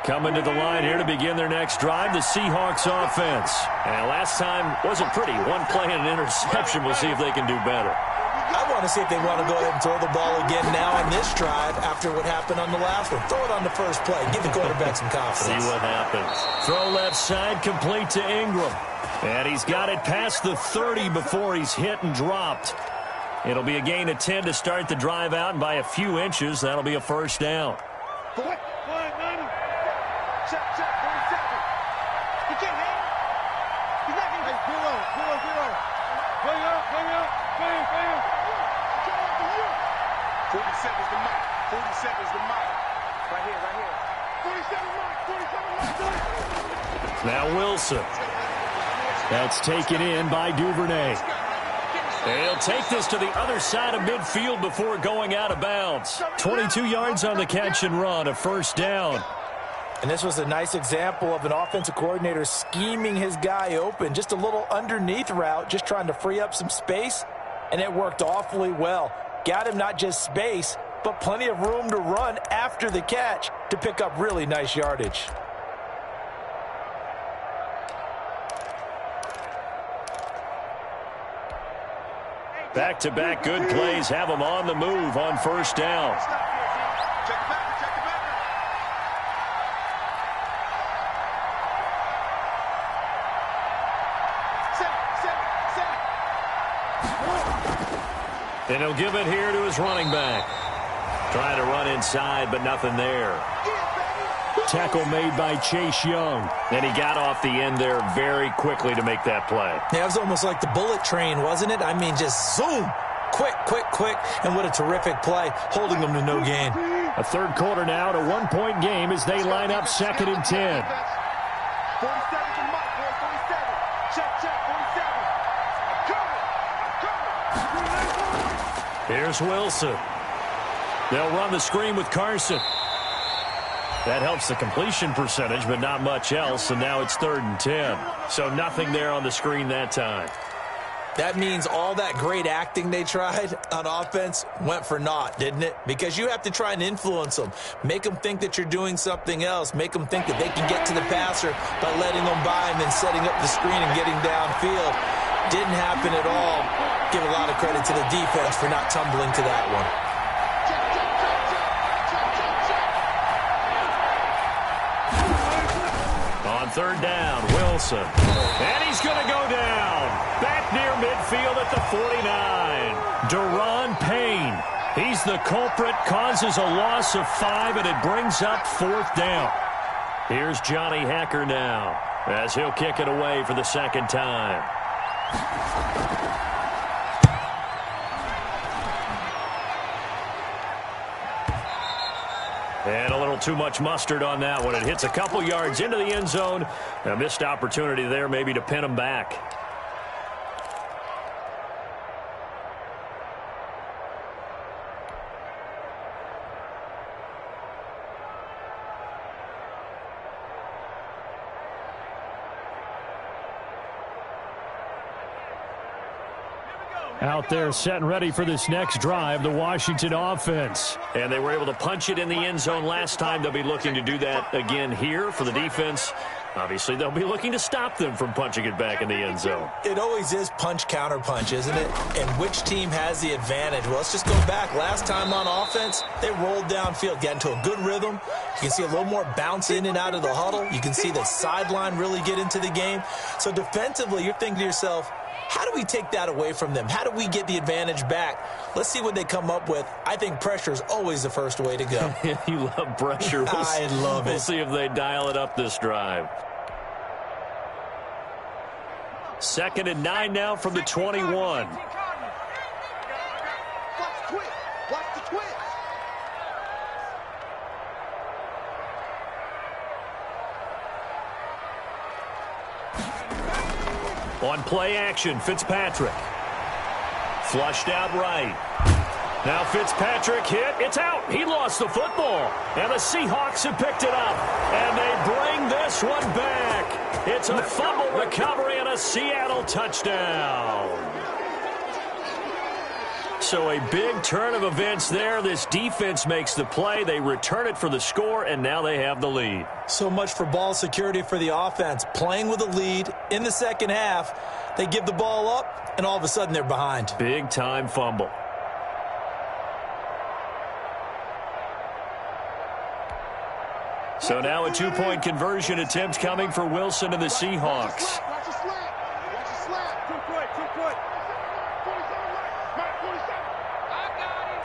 Coming to the line here to begin their next drive, the Seahawks offense. And last time wasn't pretty. One play and an interception. We'll see if they can do better. I want to see if they want to go ahead and throw the ball again now in this drive after what happened on the last one. Throw it on the first play. Give the quarterback some confidence. See what happens. Throw left side, complete to Ingram. And he's got it past the 30 before he's hit and dropped. It'll be a gain of 10 to start the drive out, and by a few inches, that'll be a first down. Check, 47. He can't hang. He's not going to get below. Bring up. 47 is the mic. 47 is the mic. Right here. 47 mic. Now Wilson. That's taken in by Duvernay. They'll take this to the other side of midfield before going out of bounds. 22 yards on the catch and run, a first down. And this was a nice example of an offensive coordinator scheming his guy open. Just a little underneath route, just trying to free up some space. And it worked awfully well. Got him not just space, but plenty of room to run after the catch to pick up really nice yardage. Back-to-back good plays have them on the move on first down. And he'll give it here to his running back. Trying to run inside, but nothing there. Tackle made by Chase Young. And he got off the end there very quickly to make that play. Yeah, it was almost like the bullet train, wasn't it? I mean, just zoom. Quick. And what a terrific play, holding them to no gain. A third quarter now, to 1-point game as they line up 2nd and 10. 47 to Mike, boy. 47. Check, 47. Here's Wilson. They'll run the screen with Carson. That helps the completion percentage, but not much else, and now it's 3rd and 10. So nothing there on the screen that time. That means all that great acting they tried on offense went for naught, didn't it? Because you have to try and influence them. Make them think that you're doing something else. Make them think that they can get to the passer by letting them by and then setting up the screen and getting downfield. Didn't happen at all. Give a lot of credit to the defense for not tumbling to that one. On third down, Wilson. And he's going to go down. Back near midfield at the 49. Deron Payne. He's the culprit, causes a loss of 5, and it brings up fourth down. Here's Johnny Hacker now, as he'll kick it away for the second time. And a little too much mustard on that one. It hits a couple yards into the end zone. A missed opportunity there maybe to pin him back. Out there set and ready for this next drive, the Washington offense. And they were able to punch it in the end zone last time. They'll be looking to do that again here for the defense. Obviously, they'll be looking to stop them from punching it back in the end zone. It always is punch-counter-punch, isn't it? And which team has the advantage? Well, let's just go back. Last time on offense, they rolled downfield, got into a good rhythm. You can see a little more bounce in and out of the huddle. You can see the sideline really get into the game. So defensively, you're thinking to yourself, how do we take that away from them? How do we get the advantage back? Let's see what they come up with. I think pressure is always the first way to go. You love pressure. I love it. We'll see if they dial it up this drive. 2nd and 9 now from the 21. Watch the twist. Watch the twist. On play action, Fitzpatrick. Flushed out right. Now Fitzpatrick hit. It's out. He lost the football. And the Seahawks have picked it up. And they bring this one back. It's a fumble recovery and a Seattle touchdown. So a big turn of events there. This defense makes the play. They return it for the score, and now they have the lead. So much for ball security for the offense. Playing with a lead in the second half, they give the ball up, and all of a sudden they're behind. Big-time fumble. So now a two-point conversion attempt coming for Wilson and the Seahawks. Watch the slap. Watch the slap. Too quick. Too quick. 47 right. 47. I got it.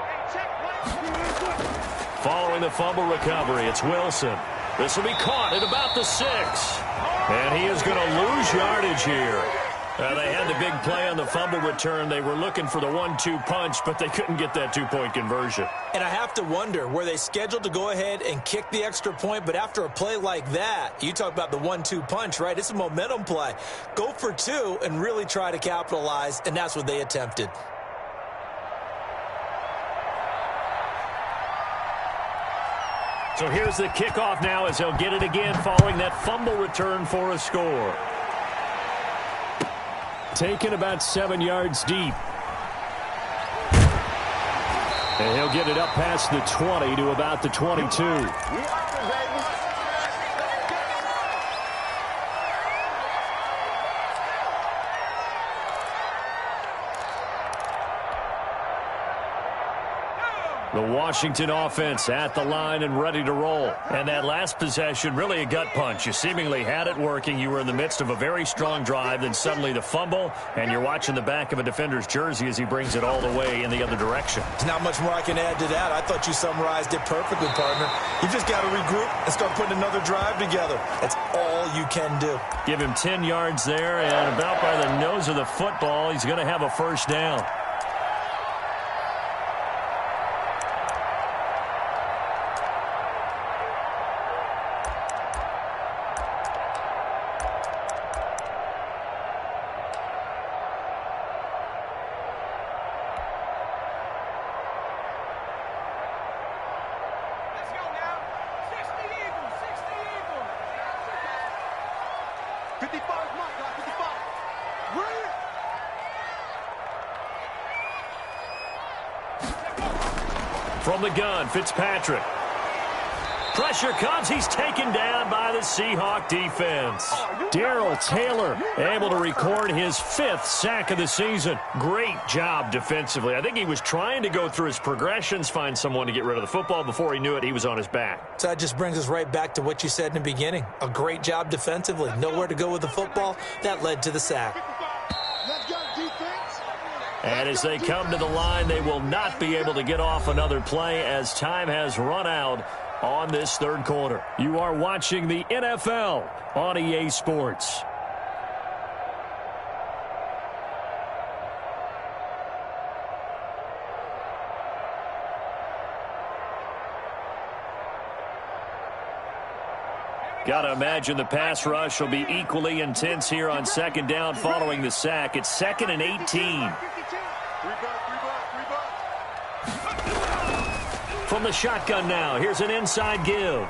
Hey, check. Following the fumble recovery, it's Wilson. This will be caught at about the 6. And he is going to lose yardage here. They had the big play on the fumble return. They were looking for the 1-2 punch, but they couldn't get that two-point conversion. And I have to wonder, were they scheduled to go ahead and kick the extra point, but after a play like that, you talk about the 1-2 punch, right? It's a momentum play. Go for 2 and really try to capitalize, and that's what they attempted. So here's the kickoff now as they'll get it again following that fumble return for a score. Taken about 7 yards deep. And he'll get it up past the 20 to about the 22. The Washington offense at the line and ready to roll. And that last possession, really a gut punch. You seemingly had it working. You were in the midst of a very strong drive. Then suddenly the fumble, and you're watching the back of a defender's jersey as he brings it all the way in the other direction. There's not much more I can add to that. I thought you summarized it perfectly, partner. You just got to regroup and start putting another drive together. That's all you can do. Give him 10 yards there, and about by the nose of the football, he's going to have a first down. From the gun, Fitzpatrick. Pressure comes. He's taken down by the Seahawk defense. Darrell Taylor able to record his 5th sack of the season. Great job defensively. I think he was trying to go through his progressions, find someone to get rid of the football. Before he knew it, he was on his back. So that just brings us right back to what you said in the beginning. A great job defensively. Nowhere to go with the football. That led to the sack. And as they come to the line, they will not be able to get off another play as time has run out on this 3rd quarter. You are watching the NFL on EA Sports. Got to imagine the pass rush will be equally intense here on 2nd down following the sack. It's 2nd and 18. From the shotgun now, here's an inside give.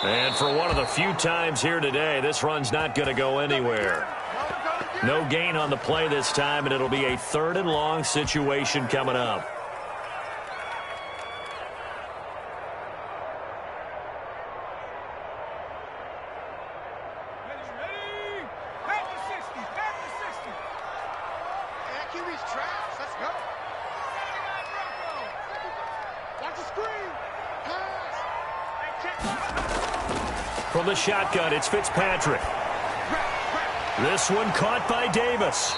And for one of the few times here today, this run's not going to go anywhere. No gain on the play this time, and it'll be a 3rd and long situation coming up. From the shotgun, it's Fitzpatrick. This one caught by Davis.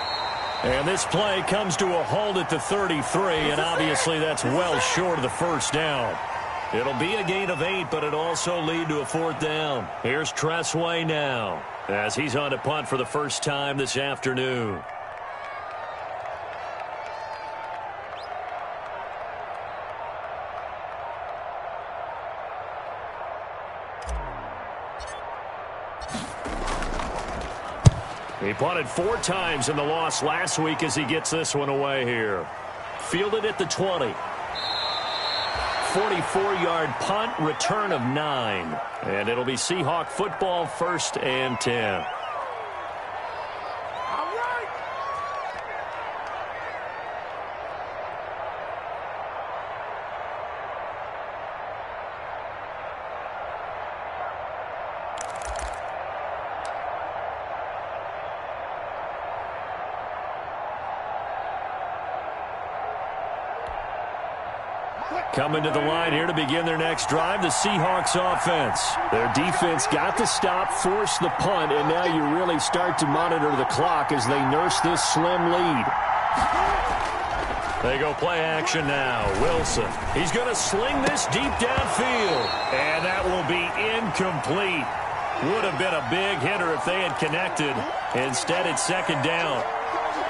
And this play comes to a halt at the 33, and obviously that's well short of the 1st down. It'll be a gain of 8, but it'll also lead to a 4th down. Here's Tressway now, as he's on to punt for the first time this afternoon. He punted 4 times in the loss last week as he gets this one away here. Fielded at the 20. 44-yard punt, return of 9. And it'll be Seahawk football, 1st and 10. Coming to the line here to begin their next drive, the Seahawks offense. Their defense got the stop, forced the punt, and now you really start to monitor the clock as they nurse this slim lead. They go play action now. Wilson. He's going to sling this deep downfield, and that will be incomplete. Would have been a big hitter if they had connected. Instead, it's 2nd down.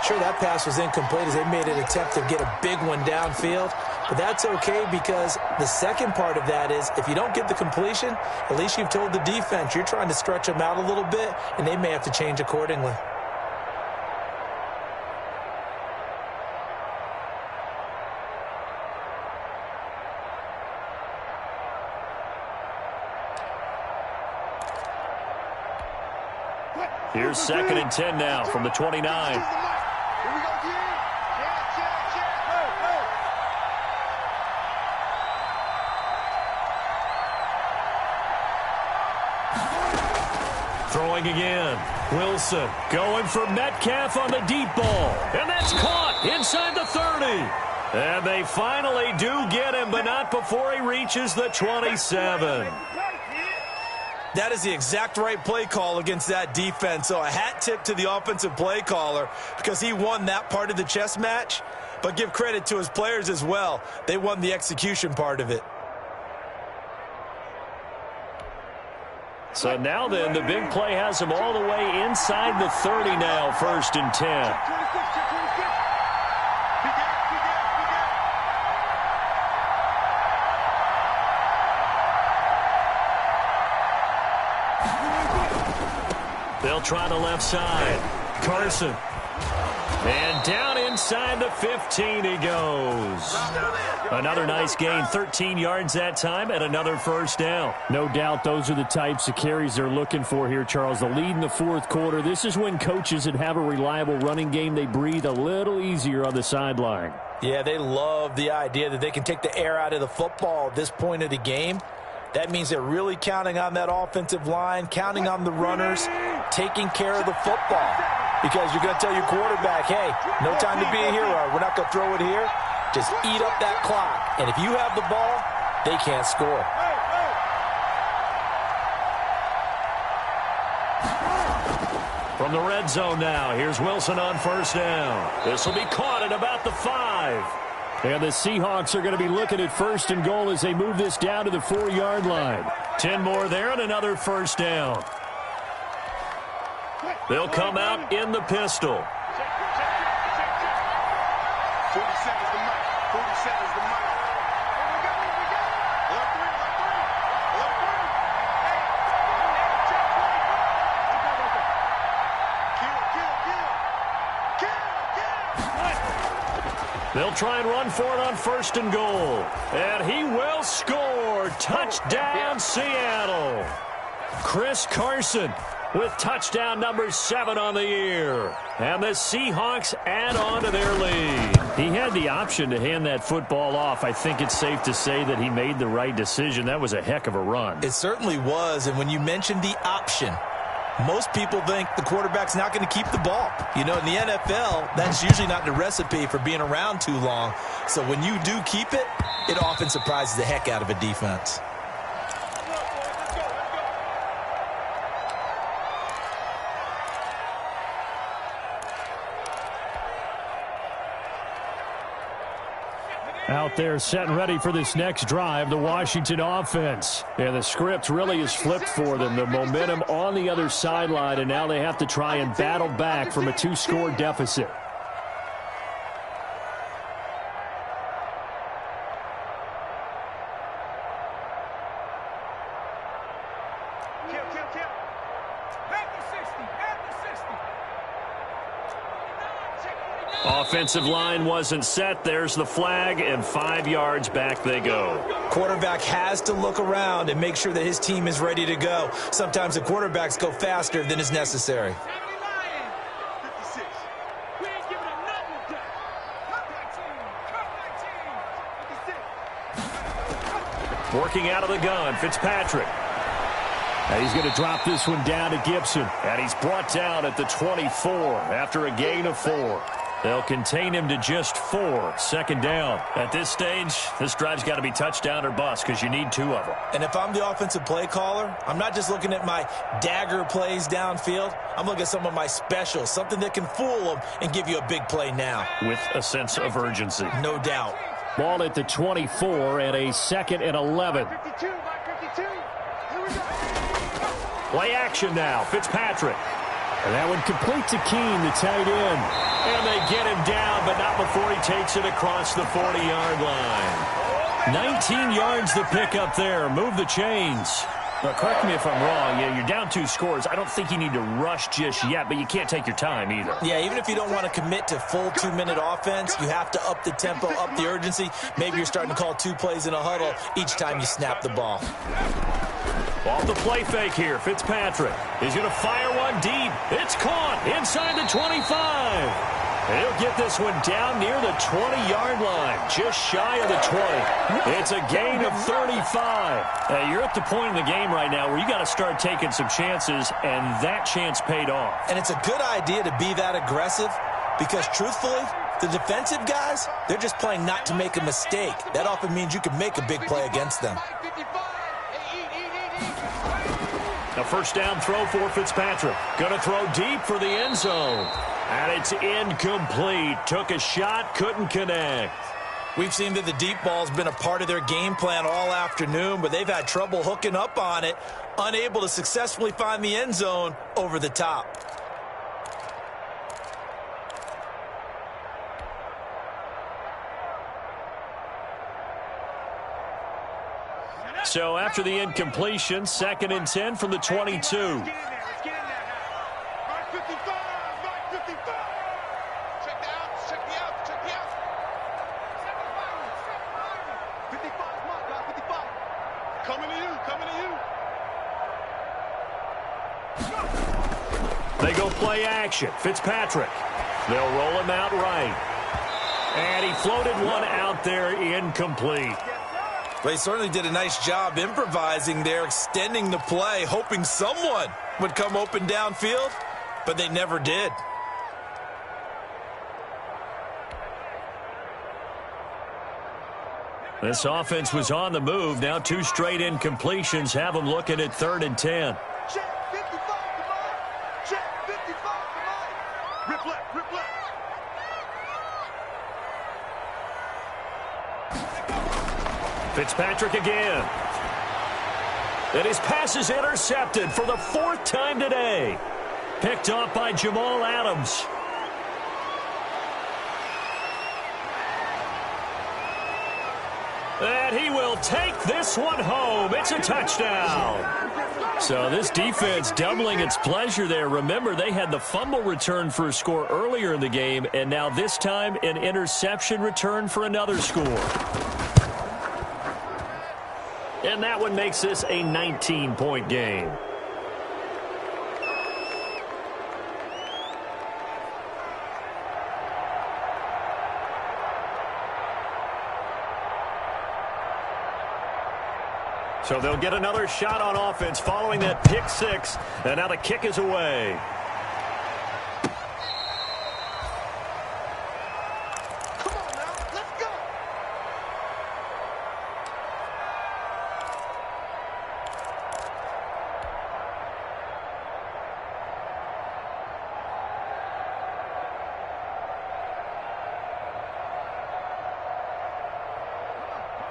Sure, that pass was incomplete as they made an attempt to get a big one downfield. But that's okay because the second part of that is if you don't get the completion, at least you've told the defense you're trying to stretch them out a little bit, and they may have to change accordingly. Here's 2nd and 10 now from the 29. Throwing again. Wilson going for Metcalf on the deep ball. And that's caught inside the 30. And they finally do get him, but not before he reaches the 27. That is the exact right play call against that defense. So a hat tip to the offensive play caller because he won that part of the chess match. But give credit to his players as well. They won the execution part of it. So now then, the big play has him all the way inside the 30 now, 1st and 10. They'll try the left side. Carson. And down inside the 15 he goes. Another nice gain, 13 yards that time, and another 1st down. No doubt those are the types of carries they're looking for here, Charles. The lead in the 4th quarter. This is when coaches that have a reliable running game, they breathe a little easier on the sideline. Yeah, they love the idea that they can take the air out of the football at this point of the game. That means they're really counting on that offensive line, counting on the runners, taking care of the football. Because you're going to tell your quarterback, hey, no time to be a hero. We're not going to throw it here. Just eat up that clock. And if you have the ball, they can't score. From the red zone now, here's Wilson on first down. This will be caught at about the 5. And the Seahawks are going to be looking at first and goal as they move this down to the 4-yard line. 10 more there and another first down. They'll come out in the pistol. 47 is the mic. 47 is the mic. Here we go. Left three. Kill. They'll try and run for it on first and goal. And he will score. Touchdown, Seattle. Chris Carson with touchdown number 7 on the year. And the Seahawks add on to their lead. He had the option to hand that football off. I think it's safe to say that he made the right decision. That was a heck of a run. It certainly was. And when you mentioned the option, most people think the quarterback's not going to keep the ball. You know, in the NFL, that's usually not the recipe for being around too long. So when you do keep it, it often surprises the heck out of a defense. Out there set and ready for this next drive, the Washington offense. And the script really is flipped for them. The momentum on the other sideline, and now they have to try and battle back from a 2-score deficit. Offensive line wasn't set. There's the flag, and 5 yards back they go. Quarterback has to look around and make sure that his team is ready to go. Sometimes the quarterbacks go faster than is necessary. 56. We ain't giving up nothing with that. Come 56. Working out of the gun, Fitzpatrick. And he's going to drop this one down to Gibson. And he's brought down at the 24 after a gain of 4. They'll contain him to just 4. Second down. At this stage, this drive's got to be touchdown or bust because you need 2 of them. And if I'm the offensive play caller, I'm not just looking at my dagger plays downfield. I'm looking at some of my specials, something that can fool them and give you a big play now. With a sense of urgency. No doubt. Ball at the 24 and a 2nd and 11. 52, Mike, 52. Here we go. Play action now. Fitzpatrick. And that one complete to Keene, the tight end. And they get him down, but not before he takes it across the 40-yard line. 19 yards to pick up there. Move the chains. Now, correct me if I'm wrong. Yeah, you're down 2 scores. I don't think you need to rush just yet, but you can't take your time either. Yeah, even if you don't want to commit to full 2-minute offense, you have to up the tempo, up the urgency. Maybe you're starting to call 2 plays in a huddle each time you snap the ball. Off the play fake here, Fitzpatrick. He's going to fire one deep. It's caught inside the 25. And he'll get this one down near the 20-yard line, just shy of the 20. It's a gain of 35. You're at the point in the game right now where you got to start taking some chances, and that chance paid off. And it's a good idea to be that aggressive because, truthfully, the defensive guys, they're just playing not to make a mistake. That often means you can make a big play against them. A first down throw for Fitzpatrick. Going to throw deep for the end zone. And it's incomplete. Took a shot, couldn't connect. We've seen that the deep ball's been a part of their game plan all afternoon, but they've had trouble hooking up on it, unable to successfully find the end zone over the top. So after the incompletion, 2nd and 10 from the 22. Let's get in there. Mark 55. Mark 55. Check the outs. Check the outs. Check the outs. 55 mark, guys. 55. Coming to you. Coming to you. They go play action. Fitzpatrick. They'll roll him out right. And he floated one out there incomplete. Well, he certainly did a nice job improvising there, extending the play, hoping someone would come open downfield, but they never did. This offense was on the move. Now 2 straight incompletions have them looking at 3rd and 10. Check 55 to Mike. Check 55 to Mike. Rip left, rip left. Fitzpatrick again. And his pass is intercepted for the 4th time today. Picked off by Jamal Adams. And he will take this one home. It's a touchdown. So this defense doubling its pleasure there. Remember, they had the fumble return for a score earlier in the game, and now this time an interception return for another score. And that one makes this a 19-point game. So they'll get another shot on offense following that pick 6. And now the kick is away. Come on now, let's go.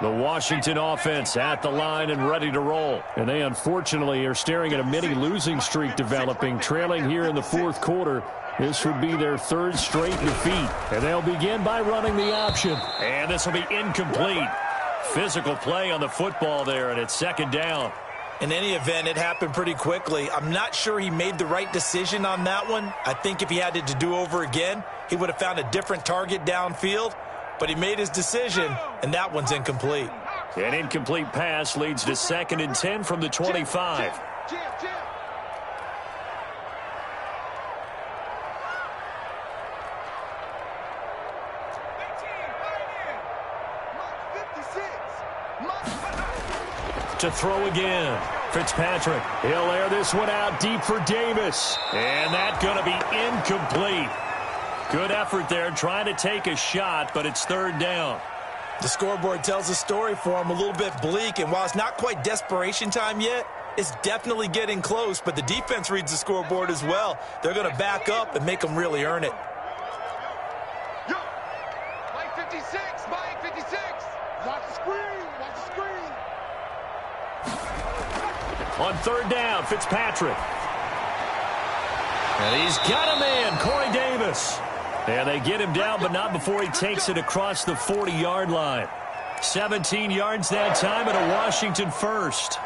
The Washington offense at the line and ready to roll. And they unfortunately are staring at a mini losing streak developing, trailing here in the 4th quarter. This would be their 3rd straight defeat. And they'll begin by running the option. And this will be incomplete. Physical play on the football there, and it's 2nd down. In any event, it happened pretty quickly. I'm not sure he made the right decision on that one. I think if he had it to do over again, he would have found a different target downfield. But he made his decision, and that one's incomplete. An incomplete pass leads to 2nd and 10 from the 25. Jam. To throw again. Fitzpatrick. He'll air this one out deep for Davis. And that's going to be incomplete. Good effort there trying to take a shot, but it's 3rd down. The scoreboard tells a story for him, a little bit bleak, and while it's not quite desperation time yet, it's definitely getting close, but the defense reads the scoreboard as well. They're going to back up and make them really earn it. Yo, Mike 56, Mike 56. Watch the screen, watch the screen. On 3rd down, Fitzpatrick. And he's got a man, Corey Davis. And they get him down, but not before he takes it across the 40-yard line. 17 yards that time and a Washington first.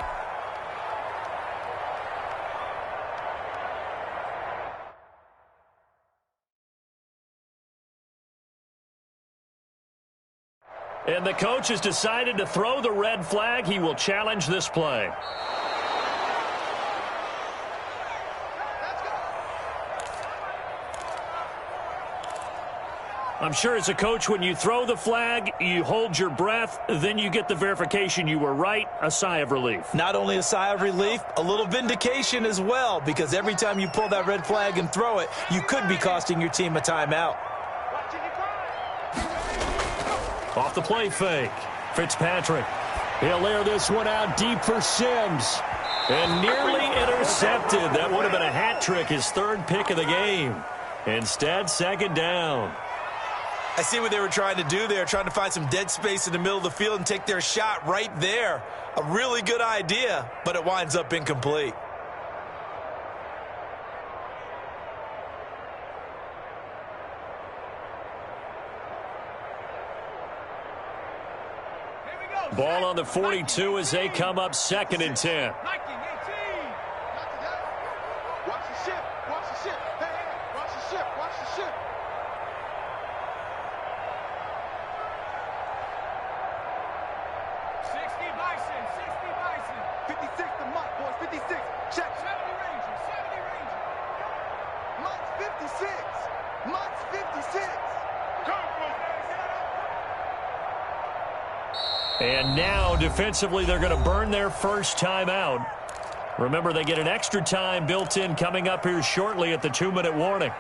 And the coach has decided to throw the red flag. He will challenge this play. I'm sure as a coach, when you throw the flag, you hold your breath, then you get the verification you were right, a sigh of relief. Not only a sigh of relief, a little vindication as well, because every time you pull that red flag and throw it, you could be costing your team a timeout. Off the play fake. Fitzpatrick. He'll air this one out deep for Sims. And nearly intercepted. That would have been a hat trick, his 3rd pick of the game. Instead, 2nd down. I see what they were trying to do there, trying to find some dead space in the middle of the field and take their shot right there. A really good idea, but it winds up incomplete. Ball on the 42 as they come up 2nd and 10. Watch the ship, watch the ship. Hey, watch the ship, watch the ship. Check. 70 Ranger, 70 Ranger. Mike's 56. Mike's 56. And now, defensively, they're going to burn their first timeout. Remember, they get an extra time built in coming up here shortly at the 2-minute warning.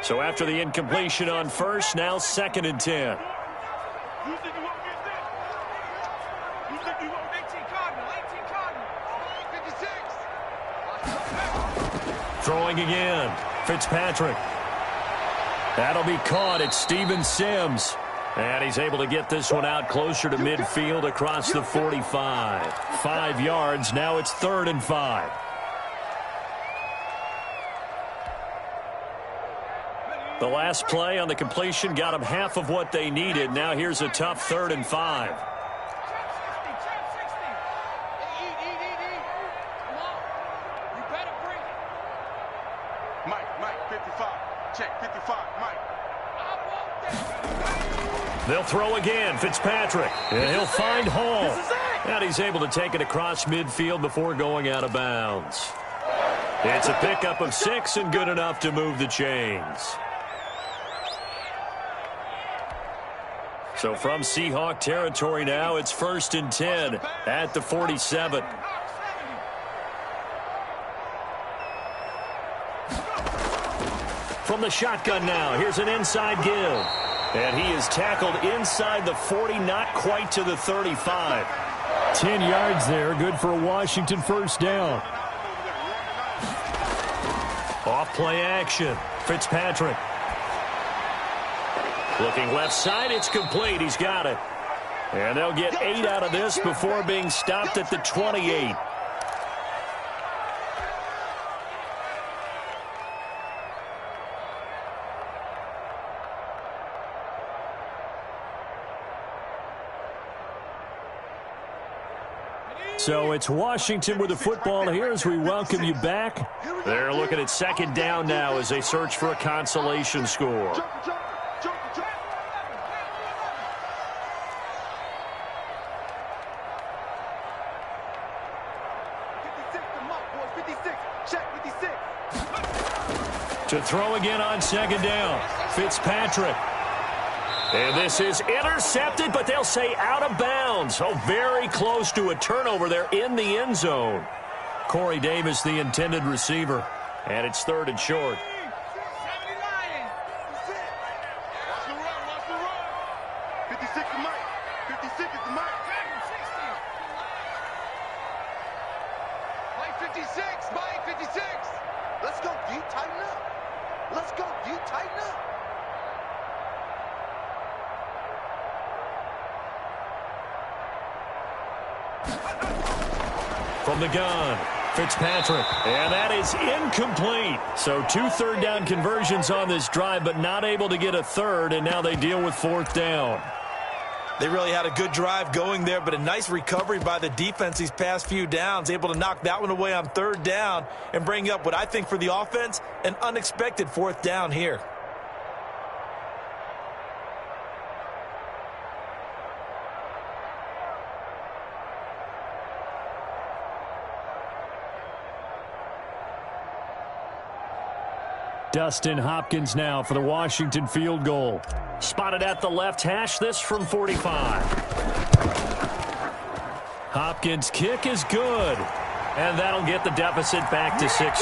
So after the incompletion on first, now 2nd and 10. Throwing again. Fitzpatrick. That'll be caught. It's Steven Sims. And he's able to get this one out closer to midfield across the 45. 5 yards. Now it's 3rd and 5. The last play on the completion got them half of what they needed. Now here's a tough 3rd and 5. Mike, 55. Check, 55, Mike. They'll throw again. Fitzpatrick. And he'll find Hall. And he's able to take it across midfield before going out of bounds. It's a pickup of 6 and good enough to move the chains. So from Seahawk territory now, it's 1st and 10 at the 47. From the shotgun now, here's an inside give. And he is tackled inside the 40, not quite to the 35. 10 yards there, good for a Washington first down. Off play action, Fitzpatrick. Looking left side, it's complete. He's got it. And they'll get 8 out of this before being stopped at the 28. So it's Washington with the football here as we welcome you back. They're looking at 2nd down now as they search for a consolation score. To throw again on 2nd down, Fitzpatrick. And this is intercepted, but they'll say out of bounds. Oh, very close to a turnover there in the end zone. Corey Davis, the intended receiver. And it's 3rd and short. From the gun, Fitzpatrick, and that is incomplete. So 2 3rd down conversions on this drive, but not able to get a 3rd, and now they deal with 4th down. They really had a good drive going there, but a nice recovery by the defense these past few downs, able to knock that one away on 3rd down and bring up what I think for the offense, an unexpected 4th down here. Dustin Hopkins now for the Washington field goal. Spotted at the left hash, this from 45. Hopkins' kick is good. And that'll get the deficit back to 16.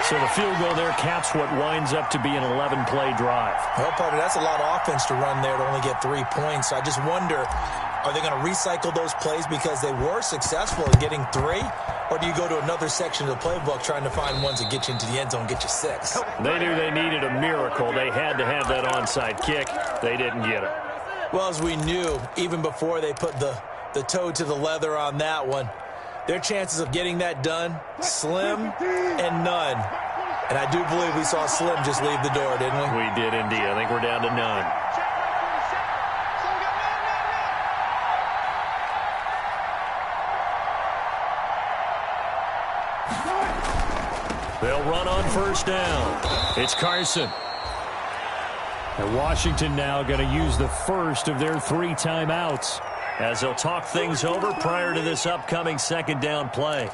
So the field goal there caps what winds up to be an 11-play drive. Well, partner, that's a lot of offense to run there to only get 3 points. So I just wonder, are they going to recycle those plays because they were successful in getting 3? Or do you go to another section of the playbook trying to find ones that get you into the end zone, get you 6? They knew they needed a miracle. They had to have that onside kick. They didn't get it. Well, as we knew, even before they put the toe to the leather on that one, their chances of getting that done, slim and none. And I do believe we saw Slim just leave the door, didn't we? We did indeed. I think we're down to none. They'll run on first down. It's Carson. And Washington now going to use the first of their 3 timeouts. as they'll talk things over prior to this upcoming second down play.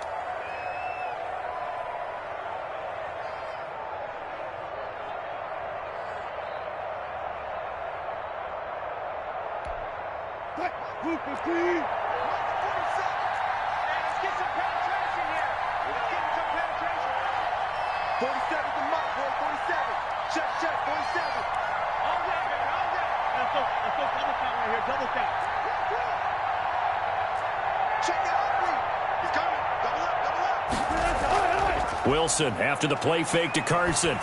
Wilson after the play fake to Carson.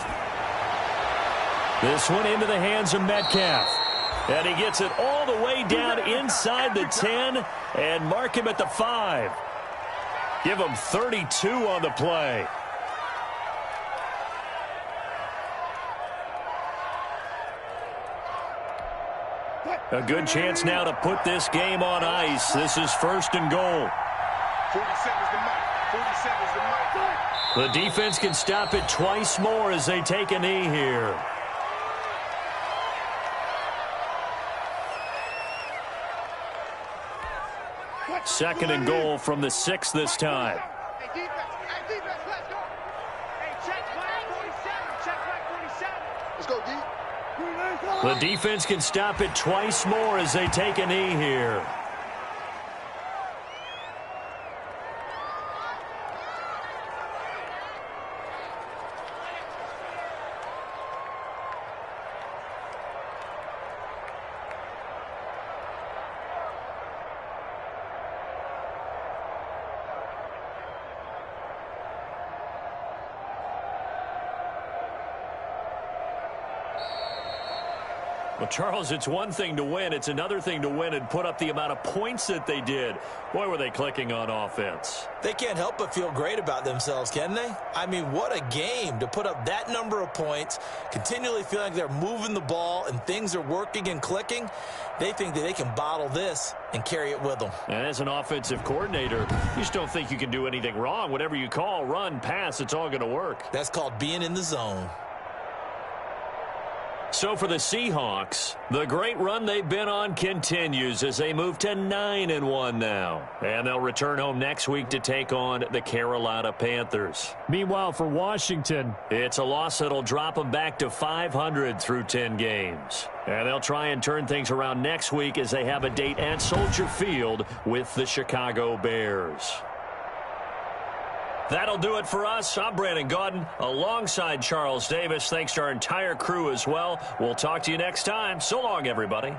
This one into the hands of Metcalf. And he gets it all the way down inside the 10 and mark him at the 5. Give him 32 on the play. A good chance now to put this game on ice. This is 1st and goal. 47's the mic. 47's the mic. The defense can stop it twice more as they take a knee here. Second and goal from the 6 this time. Hey, defense, let's go. Hey, check flag 47. Check flag 47. Let's go, D. The defense can stop it twice more as they take a knee here. Well, Charles, it's one thing to win. It's another thing to win and put up the amount of points that they did. Boy, were they clicking on offense. They can't help but feel great about themselves, can they? I mean, what a game to put up that number of points, continually feeling like they're moving the ball and things are working and clicking. They think that they can bottle this and carry it with them. And as an offensive coordinator, you just don't think you can do anything wrong. Whatever you call, run, pass, it's all going to work. That's called being in the zone. So for the Seahawks, the great run they've been on continues as they move to 9-1 now. And they'll return home next week to take on the Carolina Panthers. Meanwhile, for Washington, it's a loss that'll drop them back to 500 through 10 games. And they'll try and turn things around next week as they have a date at Soldier Field with the Chicago Bears. That'll do it for us. I'm Brandon Gaudin alongside Charles Davis. Thanks to our entire crew as well. We'll talk to you next time. So long, everybody.